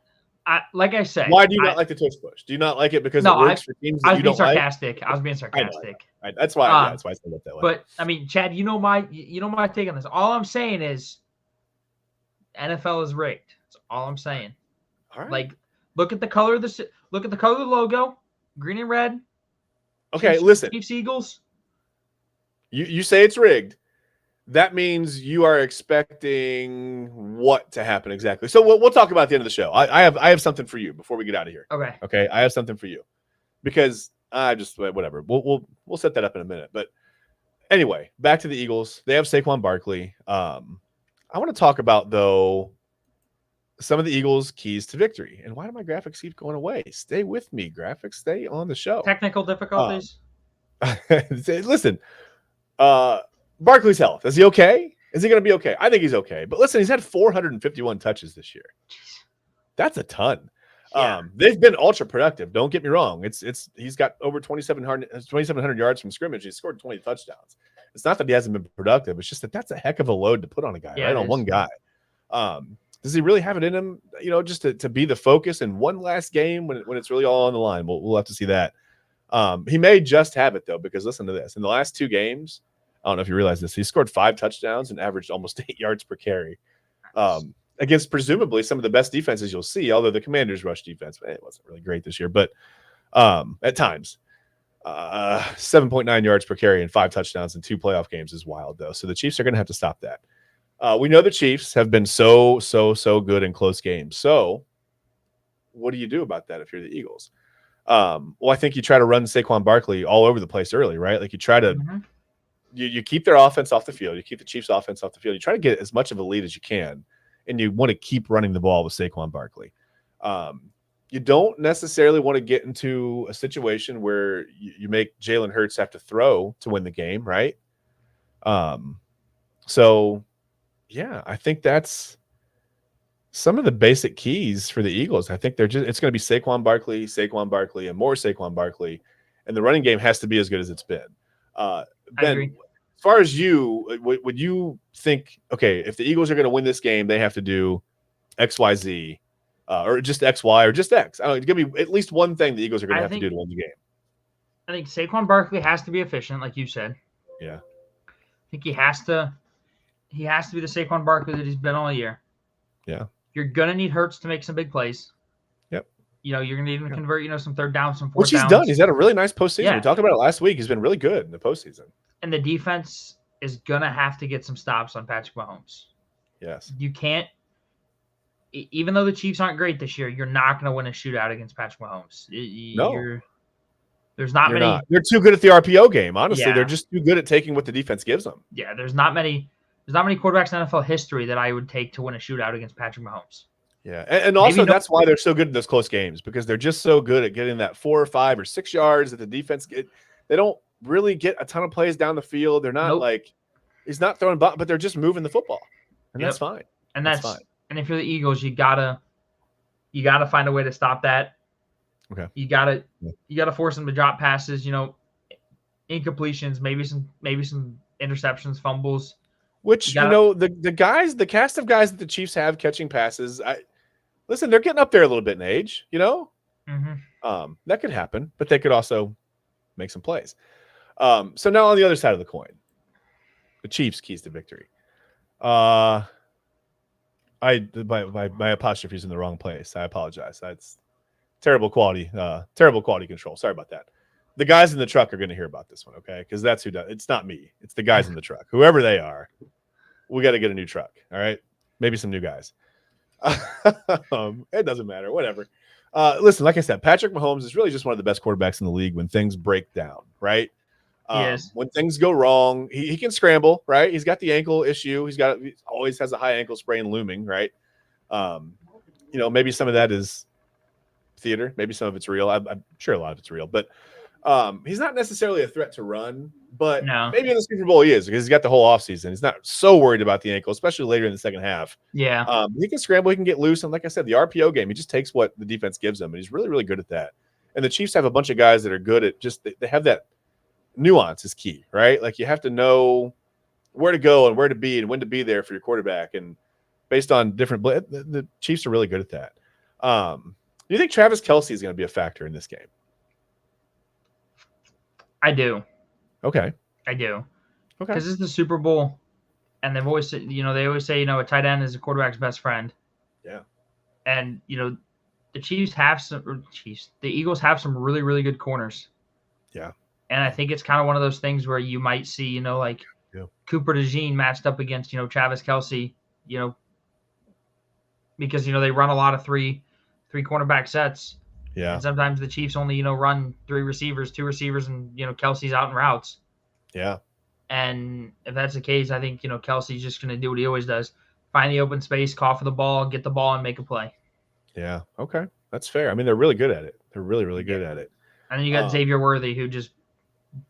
like I said. Why do you not like the tush push? Do you not like it because No, it works for teams I that was you being don't like? sarcastic. I was being sarcastic. I know. That's why. Yeah, that's why I said it that way. But I mean, Chad, you know my take on this. All I'm saying is, NFL is rigged. That's all I'm saying. All right. Like, look at the color of the logo, green and red. Okay, listen. Chiefs Eagles. You say it's rigged. That means you are expecting what to happen exactly. So we'll talk about at the end of the show. I have something for you before we get out of here. Okay. I have something for you because I just whatever. We'll set that up in a minute. But anyway, back to the Eagles. They have Saquon Barkley. I want to talk about though some of the Eagles' keys to victory. And why do my graphics keep going away? Stay with me, graphics. Stay on the show. Technical difficulties. Listen. Barkley's health. Is he okay? Is he going to be okay? I think he's okay. But listen, he's had 451 touches this year. That's a ton. Yeah. They've been ultra productive. Don't get me wrong. He's got over 2,700 yards from scrimmage. He's scored 20 touchdowns. It's not that he hasn't been productive. It's just that's a heck of a load to put on a guy, right? On one guy. Does he really have it in him, just to be the focus in one last game when it's really all on the line? We'll have to see that. He may just have it though, because listen to this. In the last 2 games, I don't know if you realize this, he scored 5 touchdowns and averaged almost 8 yards per carry. Against presumably some of the best defenses you'll see, although the Commanders' rush defense, it wasn't really great this year, but at times. 7.9 yards per carry and 5 touchdowns in 2 playoff games is wild, though. So the Chiefs are going to have to stop that. We know the Chiefs have been so good in close games. So what do you do about that if you're the Eagles? Well, I think you try to run Saquon Barkley all over the place early, right? Like you try to you keep their offense off the field. You keep the Chiefs' offense off the field. You try to get as much of a lead as you can, and you want to keep running the ball with Saquon Barkley. You don't necessarily want to get into a situation where you make Jalen Hurts have to throw to win the game, right? So, yeah, I think that's some of the basic keys for the Eagles. I think it's going to be Saquon Barkley, and more Saquon Barkley, and the running game has to be as good as it's been. Ben, as far as you, would you think, okay, if the Eagles are going to win this game, they have to do X, Y, Z, or just X, Y, or just X? I don't know. Give me at least one thing the Eagles are going to have to do to win the game. I think Saquon Barkley has to be efficient, like you said. Yeah. I think he has to be the Saquon Barkley that he's been all year. Yeah. You're going to need Hurts to make some big plays. Yep. You're going to need him to convert, some third downs, some fourth Which he's downs. done. He's had a really nice postseason. Yeah. We talked about it last week. He's been really good in the postseason. And the defense is going to have to get some stops on Patrick Mahomes. Yes. You can't, even though the Chiefs aren't great this year, you're not going to win a shootout against Patrick Mahomes. No. There's not many. Not. They're too good at the RPO game. Honestly, Yeah. They're just too good at taking what the defense gives them. Yeah, there's not many quarterbacks in NFL history that I would take to win a shootout against Patrick Mahomes. Yeah, and also that's why they're so good in those close games, because they're just so good at getting that 4 or 5 or 6 yards that the defense they don't really get a ton of plays down the field. They're not he's not throwing, but they're just moving the football, and that's fine. And that's fine. And if you're the Eagles, you gotta find a way to stop that. Okay. You gotta force them to drop passes. Incompletions, maybe some interceptions, fumbles. Which the cast of guys that the Chiefs have catching passes, listen, they're getting up there a little bit in age. That could happen, but they could also make some plays. So now on the other side of the coin, the Chiefs' keys to victory. My apostrophe is in the wrong place. I apologize. That's terrible quality control. Sorry about that. The guys in the truck are going to hear about this one, okay? Because that's who does. It's not me. It's the guys in the truck. Whoever they are, we got to get a new truck. All right, maybe some new guys. It doesn't matter. Whatever. Listen, like I said, Patrick Mahomes is really just one of the best quarterbacks in the league when things break down, right? Yes. When things go wrong, he can scramble, right? He's got the ankle issue. He always has a high ankle sprain looming, right? Maybe some of that is theater. Maybe some of it's real. I'm sure a lot of it's real, but he's not necessarily a threat to run, but maybe in the Super Bowl he is, because he's got the whole offseason. He's not so worried about the ankle, especially later in the second half. Yeah. He can scramble, he can get loose, and like I said, the RPO game, he just takes what the defense gives him, and he's really, really good at that. And the Chiefs have a bunch of guys that are good at they have that nuance is key, right? Like you have to know where to go and where to be and when to be there for your quarterback. And based on different, the Chiefs are really good at that. Do you think Travis Kelce is going to be a factor in this game? I do. Okay. I do. Okay. Because it's the Super Bowl, and they've always said, they always say, a tight end is a quarterback's best friend. Yeah. And the Chiefs have the Eagles have some really, really good corners. Yeah. And I think it's kind of one of those things where you might see, like Cooper DeJean matched up against, Travis Kelce, because they run a lot of three cornerback sets. Yeah. And sometimes the Chiefs only, run two receivers, and Kelce's out in routes. Yeah. And if that's the case, I think Kelce's just going to do what he always does: find the open space, call for the ball, get the ball, and make a play. Yeah. Okay, that's fair. I mean, they're really good at it. They're really, really good at it. And then you got Xavier Worthy, who just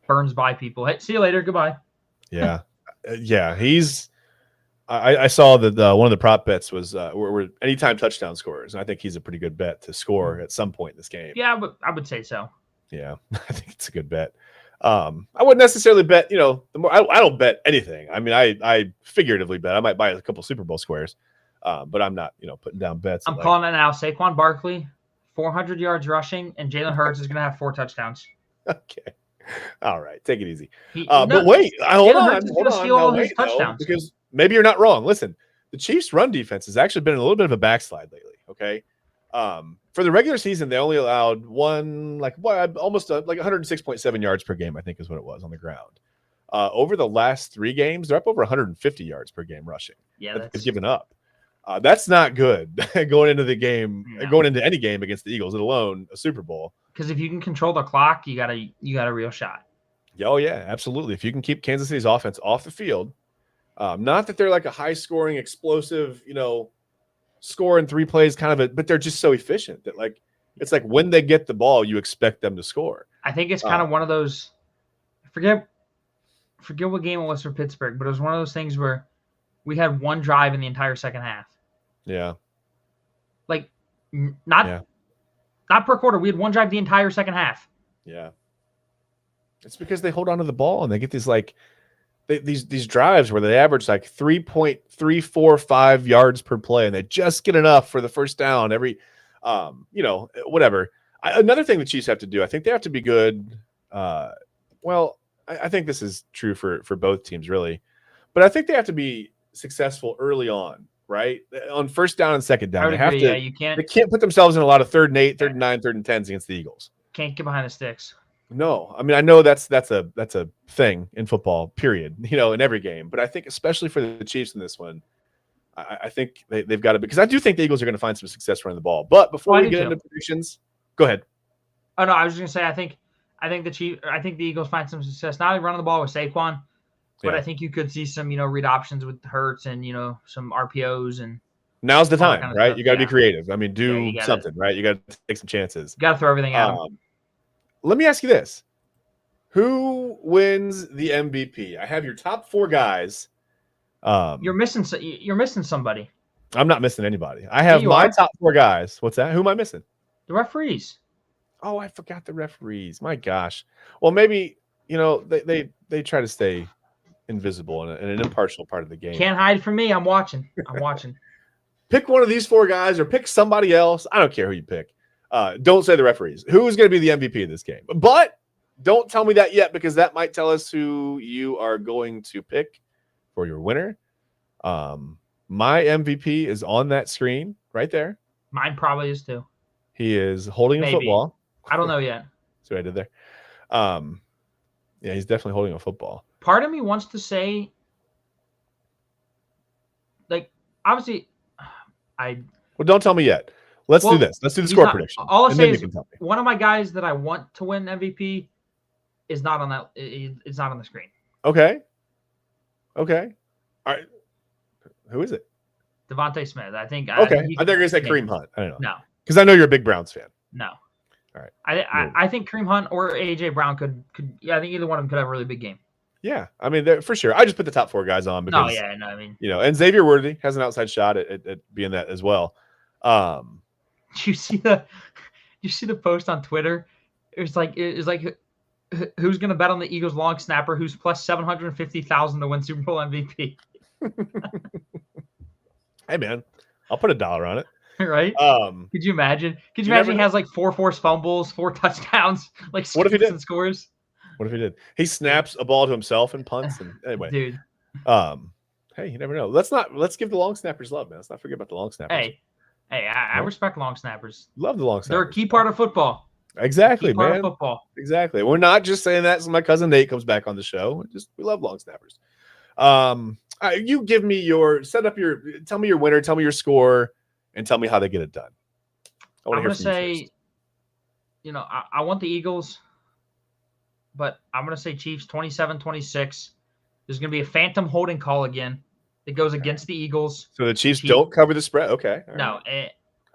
burns by people. Hey, see you later. Goodbye. Yeah. Yeah. He's. I saw that one of the prop bets was were anytime touchdown scorers, and I think he's a pretty good bet to score at some point in this game. Yeah, but I would say so. Yeah, I think it's a good bet. I wouldn't necessarily bet. The more I don't bet anything. I mean, I figuratively bet. I might buy a couple Super Bowl squares, but I'm not putting down bets. I'm calling it now. Saquon Barkley, 400 yards rushing, and Jalen Hurts is going to have 4 touchdowns. Okay. All right, take it easy. But wait, hold on. Steal all his touchdowns. Because maybe you're not wrong. Listen, the Chiefs' run defense has actually been in a little bit of a backslide lately. Okay, for the regular season, they only allowed almost 106.7 yards per game. I think is what it was on the ground. Over the last 3 games, they're up over 150 yards per game rushing. Yeah, they've given up. That's not good going into the game, going into any game against the Eagles, let alone a Super Bowl. Because if you can control the clock, you got a real shot. Oh yeah, absolutely. If you can keep Kansas City's offense off the field, not that they're like a high-scoring, explosive, score in 3 plays kind of but they're just so efficient that it's like when they get the ball, you expect them to score. I think it's kind of one of those. Forget what game it was for Pittsburgh, but it was one of those things where we had 1 drive in the entire second half. Yeah. Not per quarter. We had 1 drive the entire second half. Yeah. It's because they hold on to the ball and they get these these drives where they average 3.345 yards per play, and they just get enough for the first down every, whatever. Another thing the Chiefs have to do, I think they have to be good. I think this is true for both teams really, but I think they have to be successful early on. Right on first down and second down, they have to. Yeah, they can't put themselves in a lot of 3rd and 8, 3rd and 9, 3rd and 10s against the Eagles. Can't get behind the sticks. No, I mean I know that's a thing in football, period. In every game, but I think especially for the Chiefs in this one, I think they've got to, because I do think the Eagles are going to find some success running the ball. But before we get into predictions, go ahead. Oh no, I was just going to say I think the Eagles find some success not only running the ball with Saquon. But I think you could see some, read options with Hurts and, some RPOs and. Now's the time, kind of right? Stuff. You got to be creative. I mean, do something, right? You got to take some chances. Got to throw everything out. Let me ask you this: who wins the MVP? I have your top 4 guys. You're missing somebody. I'm not missing anybody. I have my top 4 guys. What's that? Who am I missing? The referees. Oh, I forgot the referees. My gosh. Well, maybe they try to stay invisible in an impartial part of the game. Can't hide from me. I'm watching. Pick one of these 4 guys or pick somebody else. I don't care who you pick. Don't say the referees. Who is going to be the MVP of this game? But don't tell me that yet, because that might tell us who you are going to pick for your winner. My MVP is on that screen right there. Mine probably is too. He is holding a football. I don't know yet. See what I did there? Yeah, he's definitely holding a football. Part of me wants to say, obviously, Well, don't tell me yet. Let's do this. Let's do the score prediction. All I'll say is one of my guys that I want to win MVP is not on that. It's not on the screen. Okay. All right. Who is it? Devontae Smith. I think. Okay. I think you're going to say Kareem Hunt. I don't know. No. Because I know you're a big Browns fan. No. All right. I think Kareem Hunt or AJ Brown could. Yeah, I think either one of them could have a really big game. Yeah, I mean, for sure. I just put the top 4 guys on because, I mean, and Xavier Worthy has an outside shot at being that as well. You see the post on Twitter? It was like who's going to bet on the Eagles long snapper who's plus 750,000 to win Super Bowl MVP? Hey man, I'll put $1 on it. Right? Could you imagine? Could you you imagine he has like 4 forced fumbles, 4 touchdowns, like What if he scoops did? and scores? What if he did? He snaps a ball to himself and punts. And anyway, Dude. Hey, you never know. Let's give the long snappers love, man. Let's not forget about the long snappers. I respect long snappers. Love the long snappers. They're a key part of football. Exactly, Part man. of football. Exactly. We're not just saying that so my cousin Nate comes back on the show. We love long snappers. You give me tell me your winner, tell me your score, and tell me how they get it done. I'm gonna say, I want the Eagles, but I'm gonna say Chiefs 27-26. There's gonna be a phantom holding call again that goes against the Eagles. So the Chiefs don't cover the spread. Okay. No,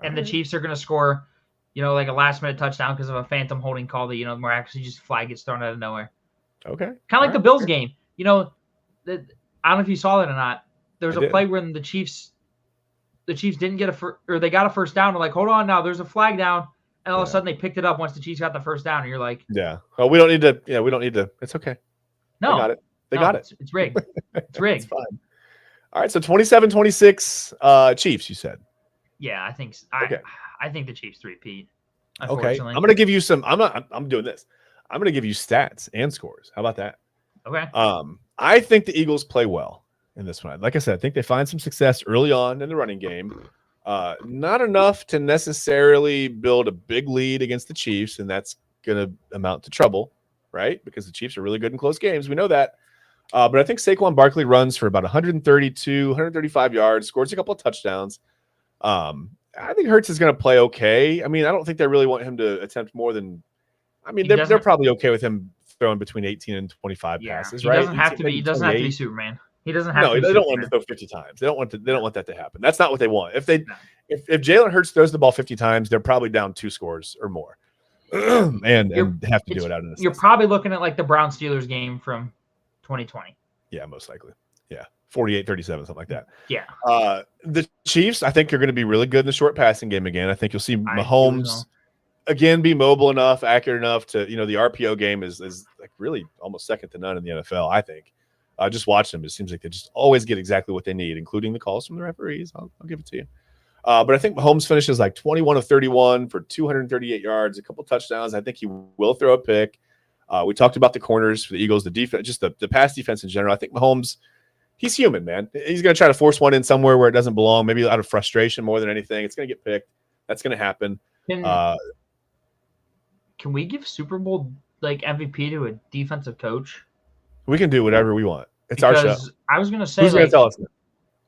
and the Chiefs are gonna score, like a last minute touchdown because of a phantom holding call that miraculously just flag gets thrown out of nowhere. Okay. Kind of like the Bills game. I don't know if you saw that or not. There was a play when the Chiefs didn't get they got a first down. They're like, hold on now, there's a flag down. And all of a sudden they picked it up once the Chiefs got the first down. And you're like, yeah. Oh, we don't need to. Yeah, we don't need to. It's okay. No. They got it. It's rigged. It's rigged. It's fine. All right. So 27-26 Chiefs, you said. Yeah, I think the Chiefs three-peat. Okay. I'm going to give you I'm doing this. I'm going to give you stats and scores. How about that? Okay. I think the Eagles play well in this one. Like I said, I think they find some success early on in the running game. Not enough to necessarily build a big lead against the Chiefs, and that's going to amount to trouble, right? Because the Chiefs are really good in close games. We know that. But I think Saquon Barkley runs for about 132, 135 yards, scores a couple of touchdowns. I think Hurts is going to play okay. I mean, I don't think they really want him to attempt more than – I mean, they're probably okay with him throwing between 18 and 25 passes, right? He doesn't have to be Superman. He doesn't have to be they don't want him to throw 50 times. They don't want that to happen. That's not what they want. If Jalen Hurts throws the ball 50 times, they're probably down 2 scores or more. and have to do it out in the You're probably looking at like the Brown Steelers game from 2020. Yeah, most likely. Yeah. 48-37, something like that. Yeah. The Chiefs, I think, are going to be really good in the short passing game again. I think you'll see Mahomes again be mobile enough, accurate enough to, the RPO game is like really almost second to none in the NFL, I think. I just watched them. It seems like they just always get exactly what they need, including the calls from the referees. I'll give it to you. But I think Mahomes finishes like 21 of 31 for 238 yards, a couple touchdowns. I think he will throw a pick. We talked about the corners for the Eagles, the defense, just the pass defense in general. I think Mahomes, he's human, man. He's going to try to force one in somewhere where it doesn't belong, maybe out of frustration more than anything. It's going to get picked. That's going to happen. Can we give Super Bowl like MVP to a defensive coach? We can do whatever we want. It's our show. I was going to say, who's going to tell us that?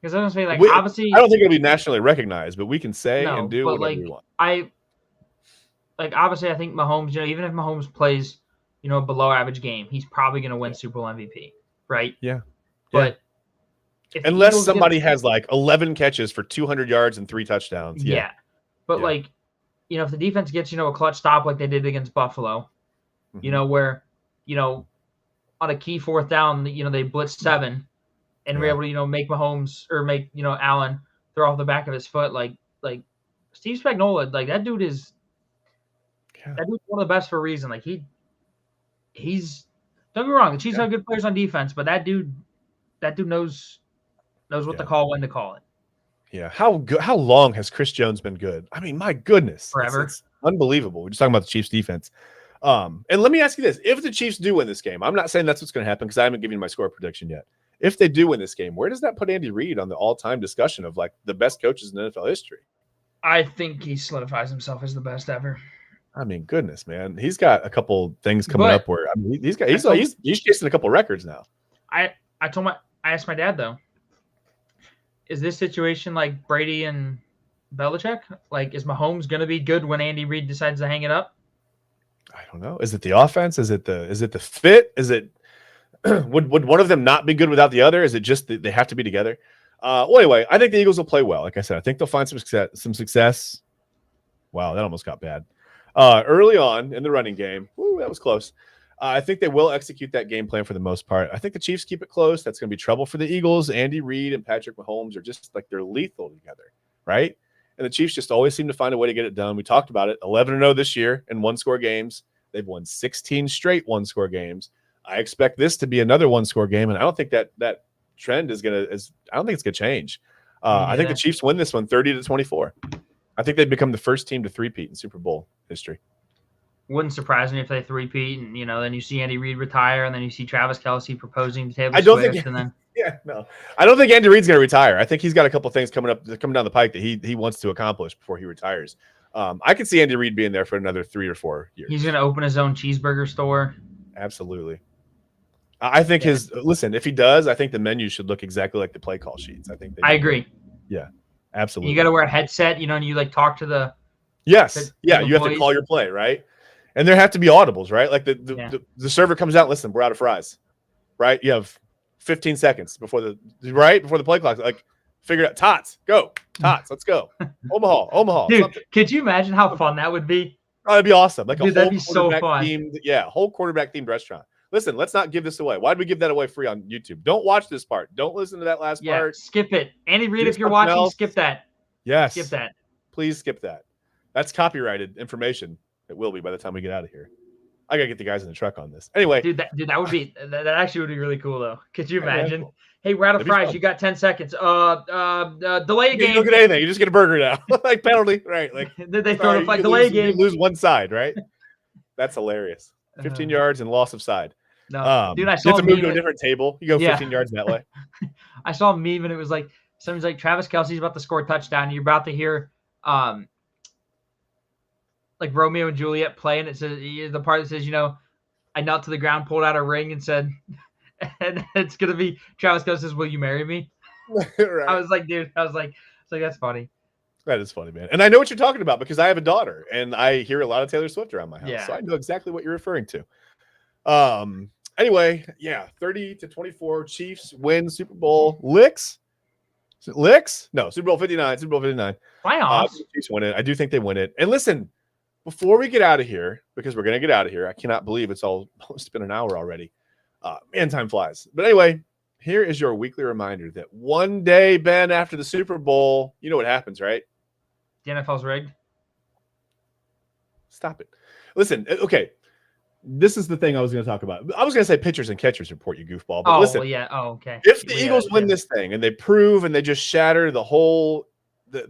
Because I was going to say, obviously, I don't think it'll be nationally recognized, but we can say and do whatever we want. Obviously, I think Mahomes, even if Mahomes plays, a below average game, he's probably going to win Super Bowl MVP, right? Yeah. But unless somebody has like 11 catches for 200 yards and 3 touchdowns. Yeah. But if the defense gets, a clutch stop like they did against Buffalo, where, on a key 4th down, they blitz 7 and we're able to, make Mahomes or make, Allen throw off the back of his foot. Like Steve Spagnuolo, like that dude is one of the best for a reason. Like he's don't get me wrong, the Chiefs have good players on defense, but that dude knows what to call, when to call it. Yeah. How long has Chris Jones been good? I mean, my goodness. Forever. It's unbelievable. We're just talking about the Chiefs defense. And let me ask you this. If the Chiefs do win this game, I'm not saying that's what's going to happen because I haven't given you my score prediction yet. If they do win this game, where does that put Andy Reid on the all-time discussion of like the best coaches in NFL history? I think he solidifies himself as the best ever. I mean, goodness, man. He's got a couple things coming up where he's chasing a couple records now. I asked my dad though, is this situation like Brady and Belichick? Like, is Mahomes going to be good when Andy Reid decides to hang it up? I don't know. Is it the offense? Is it the fit? Is it would one of them not be good without the other? Is it just that they have to be together? Well, anyway, I think the Eagles will play well. Like I said, I think they'll find some success. Wow, that almost got bad. Early on in the running game, that was close. I think they will execute that game plan for the most part. I think the Chiefs keep it close. That's going to be trouble for the Eagles. Andy Reid and Patrick Mahomes are just like they're lethal together, right? And the Chiefs just always seem to find a way to get it done. We talked about it. 11-0 this year in 1-score games. They've won 16 straight one-score games. I expect this to be another one-score game, and I don't think that trend is gonna. I don't think it's gonna change. I think the Chiefs win this one 30-24. I think they've become the first team to three-peat in Super Bowl history. Wouldn't surprise me if they three-peat, and then you see Andy Reid retire, and then you see Travis Kelce proposing to Taylor Swift, and then I don't think Andy Reid's going to retire. I think he's got a couple things coming down the pike that he wants to accomplish before he retires. I could see Andy Reid being there for another 3 or 4 years. He's going to open his own cheeseburger store. Absolutely. I think if he does, I think the menu should look exactly like the play call sheets. I agree. Yeah, absolutely. And you got to wear a headset, and you like talk to the. Yes. Yeah. You have to call your play, right? And there have to be audibles, right? Like the server comes out, listen, we're out of fries, right? You have 15 seconds before the play clock. Like, figure it out. Tots, go. Tots, let's go. Omaha. Dude, something. Could you imagine how fun that would be? Oh, that'd be awesome. Like that'd be so fun. Whole quarterback themed restaurant. Listen, let's not give this away. Why'd we give that away free on YouTube? Don't watch this part. Don't listen to that last part. Skip it. Andy Reid, if you're watching, skip that. Yes. Skip that. Please skip that. That's copyrighted information. It will be by the time we get out of here. I gotta get the guys in the truck on this. Anyway, dude, that would be that actually would be really cool though. Could you imagine? Cool. Hey, we're out of fries. You got 10 seconds. Delay a game. You don't get anything. You just get a burger now. Like penalty, right? Like they throw a flag. Delay a game. You lose one side, right? That's hilarious. 15 yards and loss of side. No, dude, I saw. You have to move to a different table. You go 15 yards that way. I saw a meme and it was like something's like Travis Kelce's about to score a touchdown. And you're about to hear like Romeo and Juliet play, and it says the part that says, I knelt to the ground, pulled out a ring, and said, and it's gonna be Travis Kelce says, "Will you marry me?" Right. I was like, dude, that's funny. That is funny, man. And I know what you're talking about because I have a daughter, and I hear a lot of Taylor Swift around my house, so I know exactly what you're referring to. Anyway, 30-24, Chiefs win Super Bowl LIX. LIX? No, Super Bowl 59. Super Bowl 59. Playoffs. Chiefs win it. I do think they win it. And listen. Before we get out of here, because we're going to get out of here, I cannot believe it's almost been an hour already. Man, time flies. But anyway, here is your weekly reminder that one day, Ben, after the Super Bowl, you know what happens, right? The NFL's rigged. Stop it. Listen, okay. This is the thing I was going to talk about. I was going to say pitchers and catchers report, you goofball. But listen, okay. If the Eagles win this thing and they prove and they just shatter the whole, I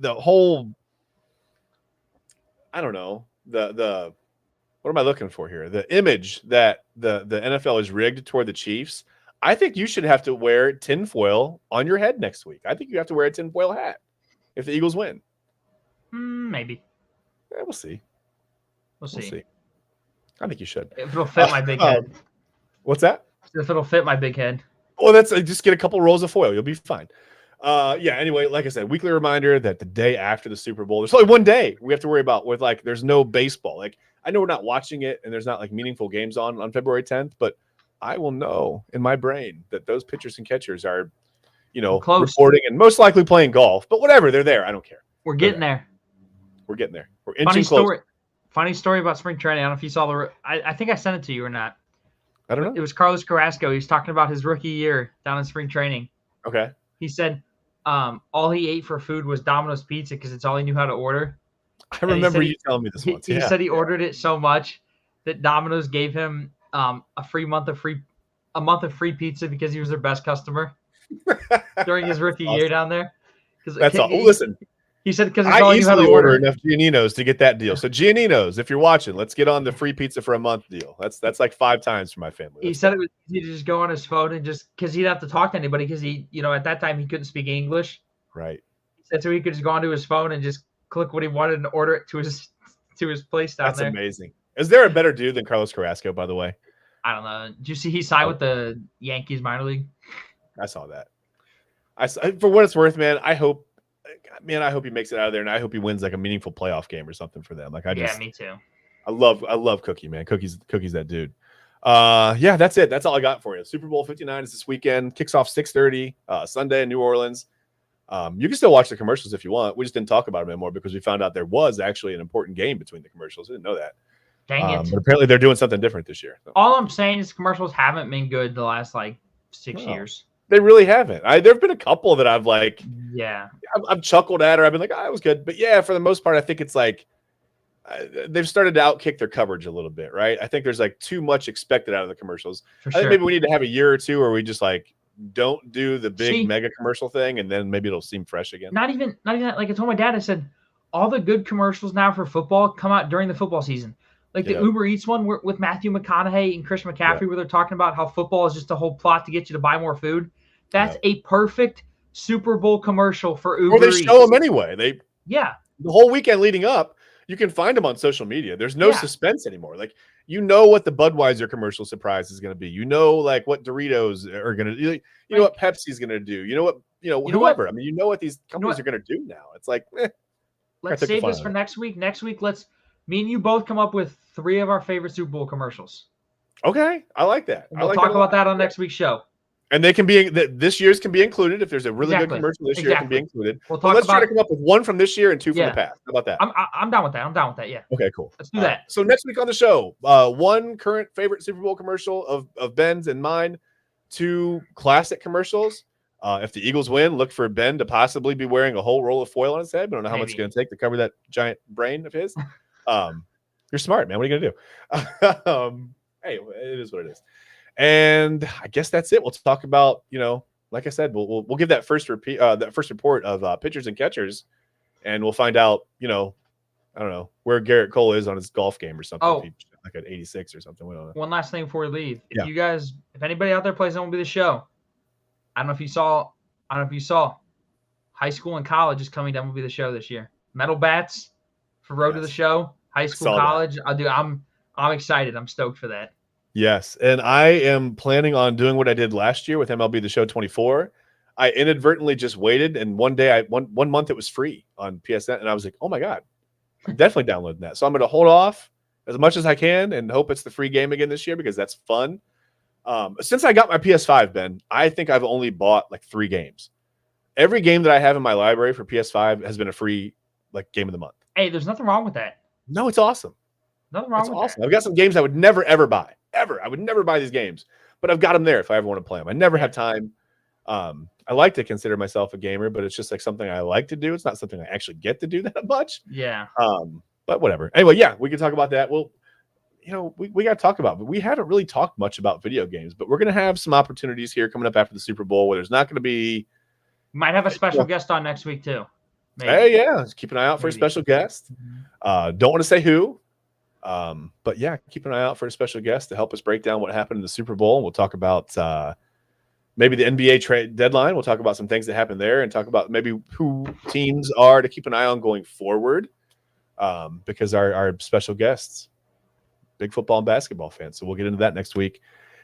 don't know, the what am I looking for here? The image that the NFL is rigged toward the Chiefs. I think you should have to wear tinfoil on your head next week. I think you have to wear a tinfoil hat if the Eagles win. Maybe. Yeah, we'll see. We'll see. I think you should. If it'll fit my big head. What's that? If it'll fit my big head. Well, that's just get a couple rolls of foil. You'll be fine. Anyway, like I said, weekly reminder that the day after the Super Bowl, there's only one day we have to worry about with there's no baseball. Like, I know we're not watching it and there's not meaningful games on February 10th, but I will know in my brain that those pitchers and catchers are, reporting and most likely playing golf, but whatever, they're there. I don't care. We're getting there. We're getting there. We're inching close. Funny story about spring training. I don't know if you saw I think I sent it to you or not. I don't know. It was Carlos Carrasco. He was talking about his rookie year down in spring training. Okay. He said all he ate for food was Domino's pizza because it's all he knew how to order. I remember you telling me this once. He said he ordered it so much that Domino's gave him a month of free pizza because he was their best customer during his rookie year down there. That's all. Listen, he said because I easily order enough Giannino's to get that deal. So Giannino's, if you're watching, let's get on the free pizza for a month deal. That's like 5 times for my family. He said it was easy to just go on his phone and just because he'd have to talk to anybody because he, at that time he couldn't speak English. Right. He said so he could just go onto his phone and just click what he wanted and order it to his place down there. That's amazing. Is there a better dude than Carlos Carrasco, by the way? I don't know. Did you see he signed with the Yankees minor league? I saw that. For what it's worth, man, I hope he makes it out of there, and I hope he wins a meaningful playoff game or something for them. Yeah, me too. I love Cookie, man. Cookie's that dude. That's it. That's all I got for you. Super Bowl 59 is this weekend. Kicks off 6:30 Sunday in New Orleans. You can still watch the commercials if you want. We just didn't talk about them anymore because we found out there was actually an important game between the commercials. I didn't know that. Dang it. But apparently they're doing something different this year. So. All I'm saying is commercials haven't been good the last 6 years. They really haven't. There've been a couple that I've I've chuckled at or I've been like, it was good. But yeah, for the most part, I think it's they've started to outkick their coverage a little bit, right? I think there's like too much expected out of the commercials. For I think sure. maybe we need to have a year or two where we just like don't do the big See, mega commercial thing, and then maybe it'll seem fresh again. not even that. Like I told my dad, I said, all the good commercials now for football come out during the football season. Like the Yep. Uber Eats one with Matthew McConaughey and Chris McCaffrey, Yep. where they're talking about how football is just a whole plot to get you to buy more food. That's Yep. a perfect Super Bowl commercial for Uber Or they Eats. show them anyway. Yeah. The whole weekend leading up, you can find them on social media. There's no Yeah. suspense anymore. Like, you know what the Budweiser commercial surprise is going to be. You know, like what Doritos are going to do. You know what Pepsi's going to do. You know what, whoever. I mean, you know what these companies are going to do now. It's like, let's save this for next week. Next week, me and you both come up with 3 of our favorite Super Bowl commercials. Okay, I like that. We'll talk about that on next week's show. And they can be this year's can be included. If there's a really good commercial this year, it can be included. We'll talk let's try to come up with 1 from this year and 2 from the past. How about that? I'm down with that. I'm down with that. Yeah. Okay, cool. Let's do that. So next week on the show, 1 current favorite Super Bowl commercial of Ben's and mine, 2 classic commercials. If the Eagles win, look for Ben to possibly be wearing a whole roll of foil on his head. I don't know how much it's going to take to cover that giant brain of his. You're smart, man. What are you going to do? Hey, it is what it is. And I guess that's it. We'll talk about, like I said, we'll give that first report of pitchers and catchers, and we'll find out, I don't know where Garrett Cole is on his golf game or something. Oh, like at 86 or something. We don't know. One last thing before we leave. If anybody out there plays MLB The Show, I don't know if you saw, high school and college is coming to MLB The Show this year. Metal bats for Road to the Show, high school, college. I'm excited. I'm stoked for that. Yes, and I am planning on doing what I did last year with MLB The Show 24. I inadvertently just waited, and one day, one month it was free on PSN, and I was like, oh my God, I'm definitely downloading that. So I'm going to hold off as much as I can and hope it's the free game again this year because that's fun. Since I got my PS5, Ben, I think I've only bought like 3 games. Every game that I have in my library for PS5 has been a free like game of the month. Hey, there's nothing wrong with that. No, it's awesome. Nothing wrong with that. I've got some games I would never, ever buy. Ever. I would never buy these games, but I've got them there if I ever want to play them. I never have time. I like to consider myself a gamer, but it's just like something I like to do. It's not something I actually get to do that much. Yeah. But whatever. Anyway, yeah, we can talk about that. Well, we got to talk about, but we haven't really talked much about video games, but we're going to have some opportunities here coming up after the Super Bowl where there's not going to be. Might have a special guest on next week too. Maybe. Hey, yeah. Just keep an eye out for a special guest. Don't want to say who. But yeah, keep an eye out for a special guest to help us break down what happened in the Super Bowl. We'll talk about maybe the NBA trade deadline. We'll talk about some things that happened there and talk about maybe who teams are to keep an eye on going forward. Because our special guests, big football and basketball fans. So we'll get into that next week.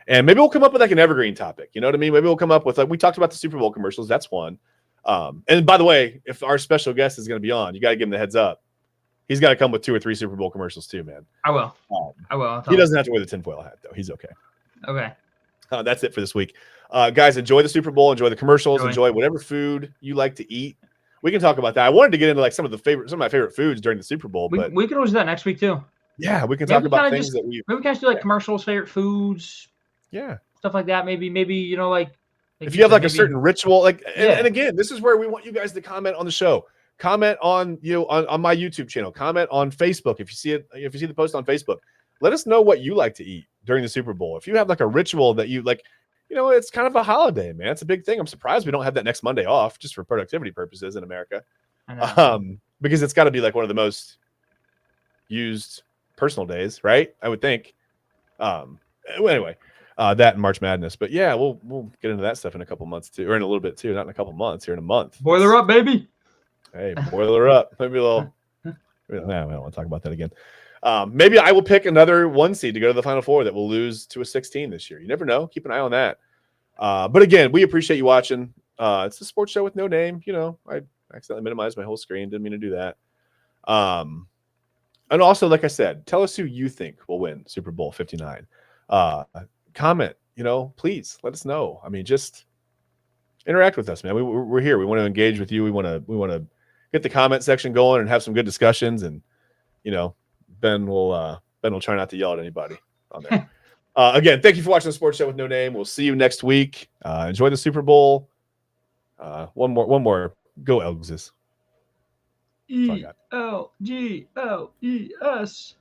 And maybe we'll come up with like an evergreen topic. You know what I mean? Maybe we'll come up with, like, we talked about the Super Bowl commercials. That's one. And by the way, if our special guest is going to be on, you got to give him the heads up. He's got to come with 2 or 3 Super Bowl commercials too, man. I will. I will. He doesn't have to wear the tinfoil hat, though. He's okay. Okay. That's it for this week. Guys, enjoy the Super Bowl. Enjoy the commercials. Enjoy whatever food you like to eat. We can talk about that. I wanted to get into like some of my favorite foods during the Super Bowl, but we can always do that next week too. Yeah, we can talk about things that we. Maybe we can do like commercials, favorite foods. Yeah. Stuff like that. Maybe like if you have like a certain ritual, like, and again, this is where we want you guys to comment on the show. Comment on on my YouTube channel. Comment on Facebook if you see it. If you see the post on Facebook, let us know what you like to eat during the Super Bowl. If you have like a ritual that you like, it's kind of a holiday, man. It's a big thing. I'm surprised we don't have that next Monday off just for productivity purposes in America, because it's got to be like one of the most used personal days, right? I would think. Anyway, that and March Madness, but yeah, we'll get into that stuff in a couple months too, or in a little bit too. Not in a couple months, here in a month. Boiler up, baby. Hey, boiler up. Maybe a little. I don't want to talk about that again. Maybe I will pick another 1 seed to go to the Final Four that will lose to a 16 this year. You never know. Keep an eye on that. But again, we appreciate you watching. It's a sports show with no name. I accidentally minimized my whole screen. Didn't mean to do that. And also, like I said, tell us who you think will win Super Bowl 59. Comment, please let us know. I mean, just interact with us, man. We're here. We want to engage with you. We want to get the comment section going and have some good discussions. And, Ben will try not to yell at anybody on there. Again, thank you for watching the Sports Show with No Name. We'll see you next week. Enjoy the Super Bowl. One more. Go Elgses. E L G L E S.